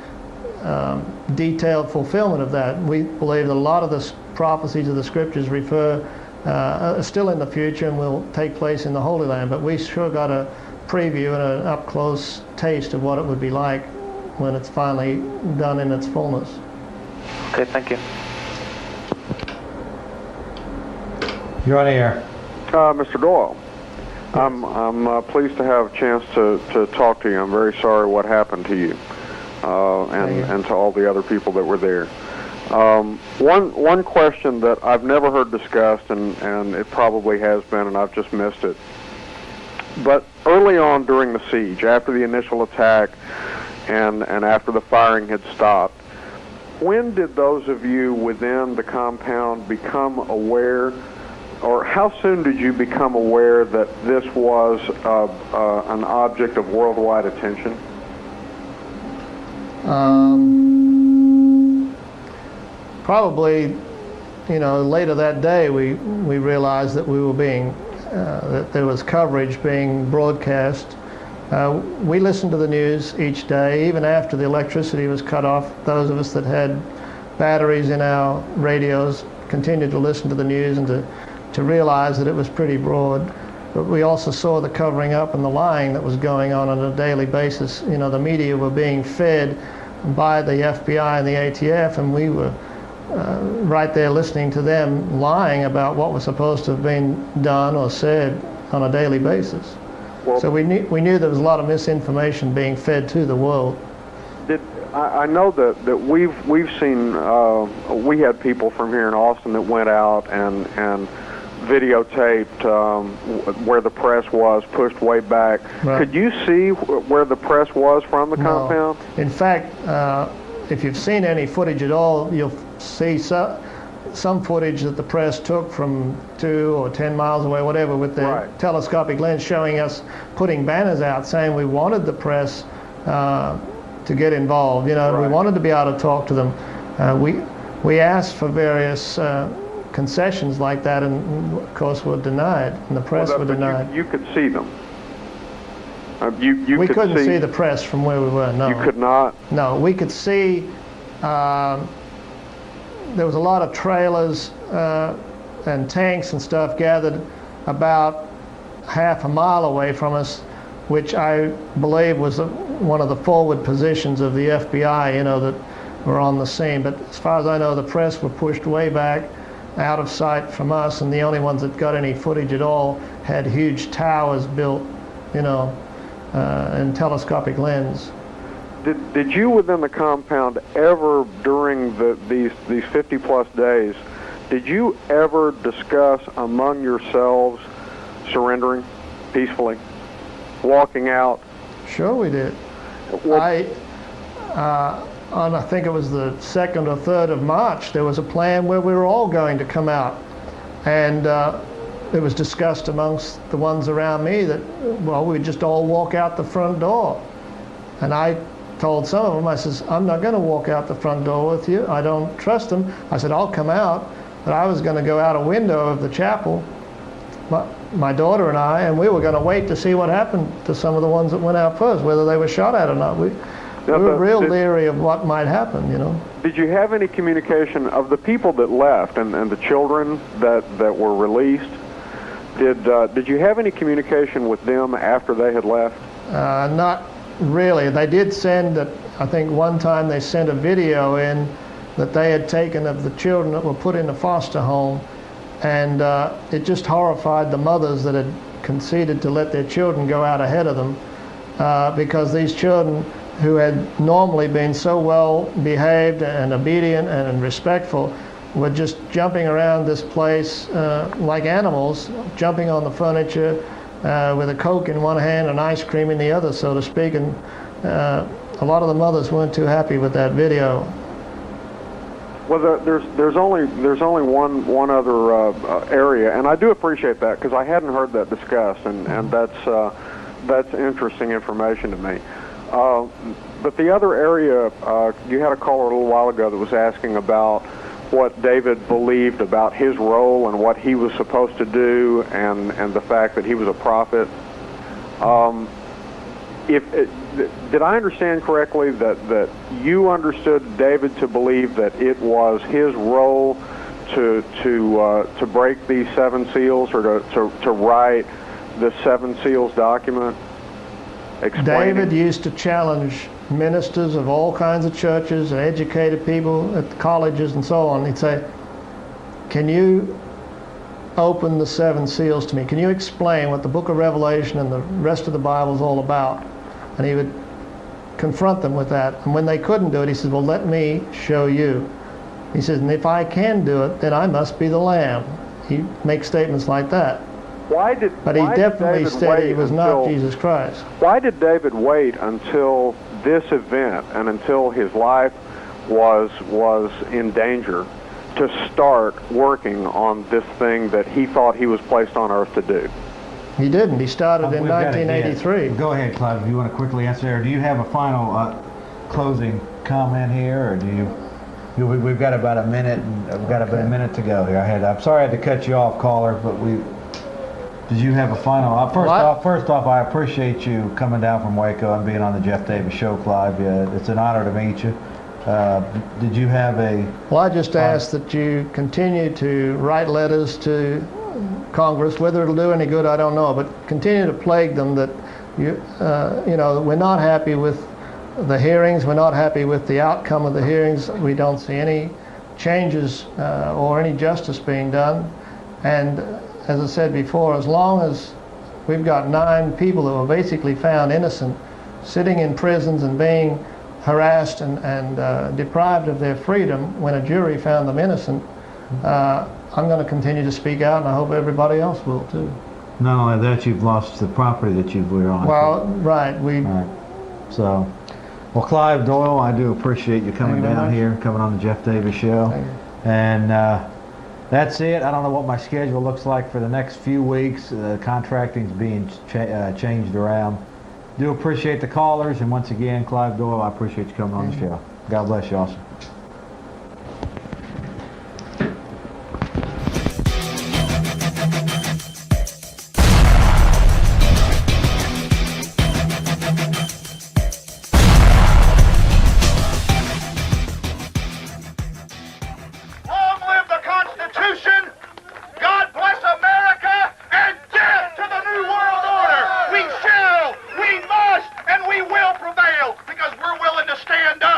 detailed fulfillment of that. We believe that a lot of the prophecies of the scriptures are still in the future and will take place in the Holy Land, but we sure got a preview and an up-close taste of what it would be like when it's finally done in its fullness. Okay, thank you. You're on air. Mr. Doyle, I'm pleased to have a chance to talk to you. I'm very sorry what happened to you, and to all the other people that were there. One question that I've never heard discussed, and it probably has been, and I've just missed it. But early on during the siege, after the initial attack, and after the firing had stopped, when did those of you within the compound become aware, or how soon did you become aware that this was an object of worldwide attention? Probably, later that day we realized that we were being, that there was coverage being broadcast. We listened to the news each day, even after the electricity was cut off. Those of us that had batteries in our radios continued to listen to the news and to realize that it was pretty broad. But we also saw the covering up and the lying that was going on a daily basis. The media were being fed by the FBI and the ATF, and we were right there listening to them lying about what was supposed to have been done or said on a daily basis. Well, so we knew there was a lot of misinformation being fed to the world. I know that we've seen, we had people from here in Austin that went out and videotaped where the press was pushed way back. Right. Could you see where the press was from the compound? In fact, if you've seen any footage at all, you'll see some footage that the press took from 2 or 10 miles away, whatever, with their telescopic lens showing us putting banners out saying we wanted the press to get involved. We wanted to be able to talk to them. We asked for various concessions like that, and of course were denied, and the press were denied. You could see them. We couldn't see the press from where we were, no. You could not? No, we could see, there was a lot of trailers and tanks and stuff gathered about half a mile away from us, which I believe was one of the forward positions of the FBI, that were on the scene. But as far as I know, the press were pushed way back, out of sight from us, and the only ones that got any footage at all had huge towers built, and telescopic lens. Did you within the compound ever, during these 50-plus days, did you ever discuss among yourselves surrendering peacefully, walking out? Sure we did. On I think it was the 2nd or 3rd of March, there was a plan where we were all going to come out. And it was discussed amongst the ones around me that, well, we'd just all walk out the front door. And I told some of them, I says, I'm not going to walk out the front door with you. I don't trust them. I said, I'll come out. But I was going to go out a window of the chapel, my daughter and I, and we were going to wait to see what happened to some of the ones that went out first, whether they were shot at or not. We were real leery of what might happen, you know. Did you have any communication of the people that left and the children that were released? Did you have any communication with them after they had left? Not really. They did send, I think one time they sent a video in that they had taken of the children that were put in a foster home, and it just horrified the mothers that had conceded to let their children go out ahead of them, because these children who had normally been so well behaved and obedient and respectful were just jumping around this place like animals, jumping on the furniture with a Coke in one hand and ice cream in the other, so to speak. And a lot of the mothers weren't too happy with that video. Well, there's only one other area, and I do appreciate that because I hadn't heard that discussed, and that's interesting information to me. But the other area, you had a caller a little while ago that was asking about what David believed about his role and what he was supposed to do, and the fact that he was a prophet. Did I understand correctly that you understood David to believe that it was his role to break these 7 seals, or to write the 7 seals document? David used to challenge ministers of all kinds of churches and educated people at colleges and so on. He'd say, can you open the 7 seals to me? Can you explain what the book of Revelation and the rest of the Bible is all about? And he would confront them with that. And when they couldn't do it, he said, well, let me show you. He says, and if I can do it, then I must be the Lamb. He makes statements like that. But he definitely said he was not Jesus Christ. Why did David wait until this event and until his life was in danger to start working on this thing that he thought he was placed on earth to do? He didn't. He started in 1983. Go ahead, Clive, if you want to quickly answer. Or do you have a final closing comment here, or do you? We've got about a minute, and we've got about a minute to go here. I'm sorry I had to cut you off, caller, but did you have a final? First off, I appreciate you coming down from Waco and being on the Jeff Davis Show, Clive. It's an honor to meet you. Did you have a... Well, I just ask that you continue to write letters to Congress. Whether it'll do any good, I don't know, but continue to plague them that we're not happy with the hearings. We're not happy with the outcome of the hearings. We don't see any changes or any justice being done. And as I said before, as long as we've got 9 people who were basically found innocent, sitting in prisons and being harassed and deprived of their freedom when a jury found them innocent, I'm going to continue to speak out, and I hope everybody else will too. Not only that, you've lost the property that you were on. Well, right. So, well, Clive, Doyle, I do appreciate you coming down here, coming on the Jeff Davis Show. And that's it. I don't know what my schedule looks like for the next few weeks. Contracting's being changed around. Do appreciate the callers, and once again, Clive, Doyle, I appreciate you coming on the show. God bless you, awesome. Because we're willing to stand up.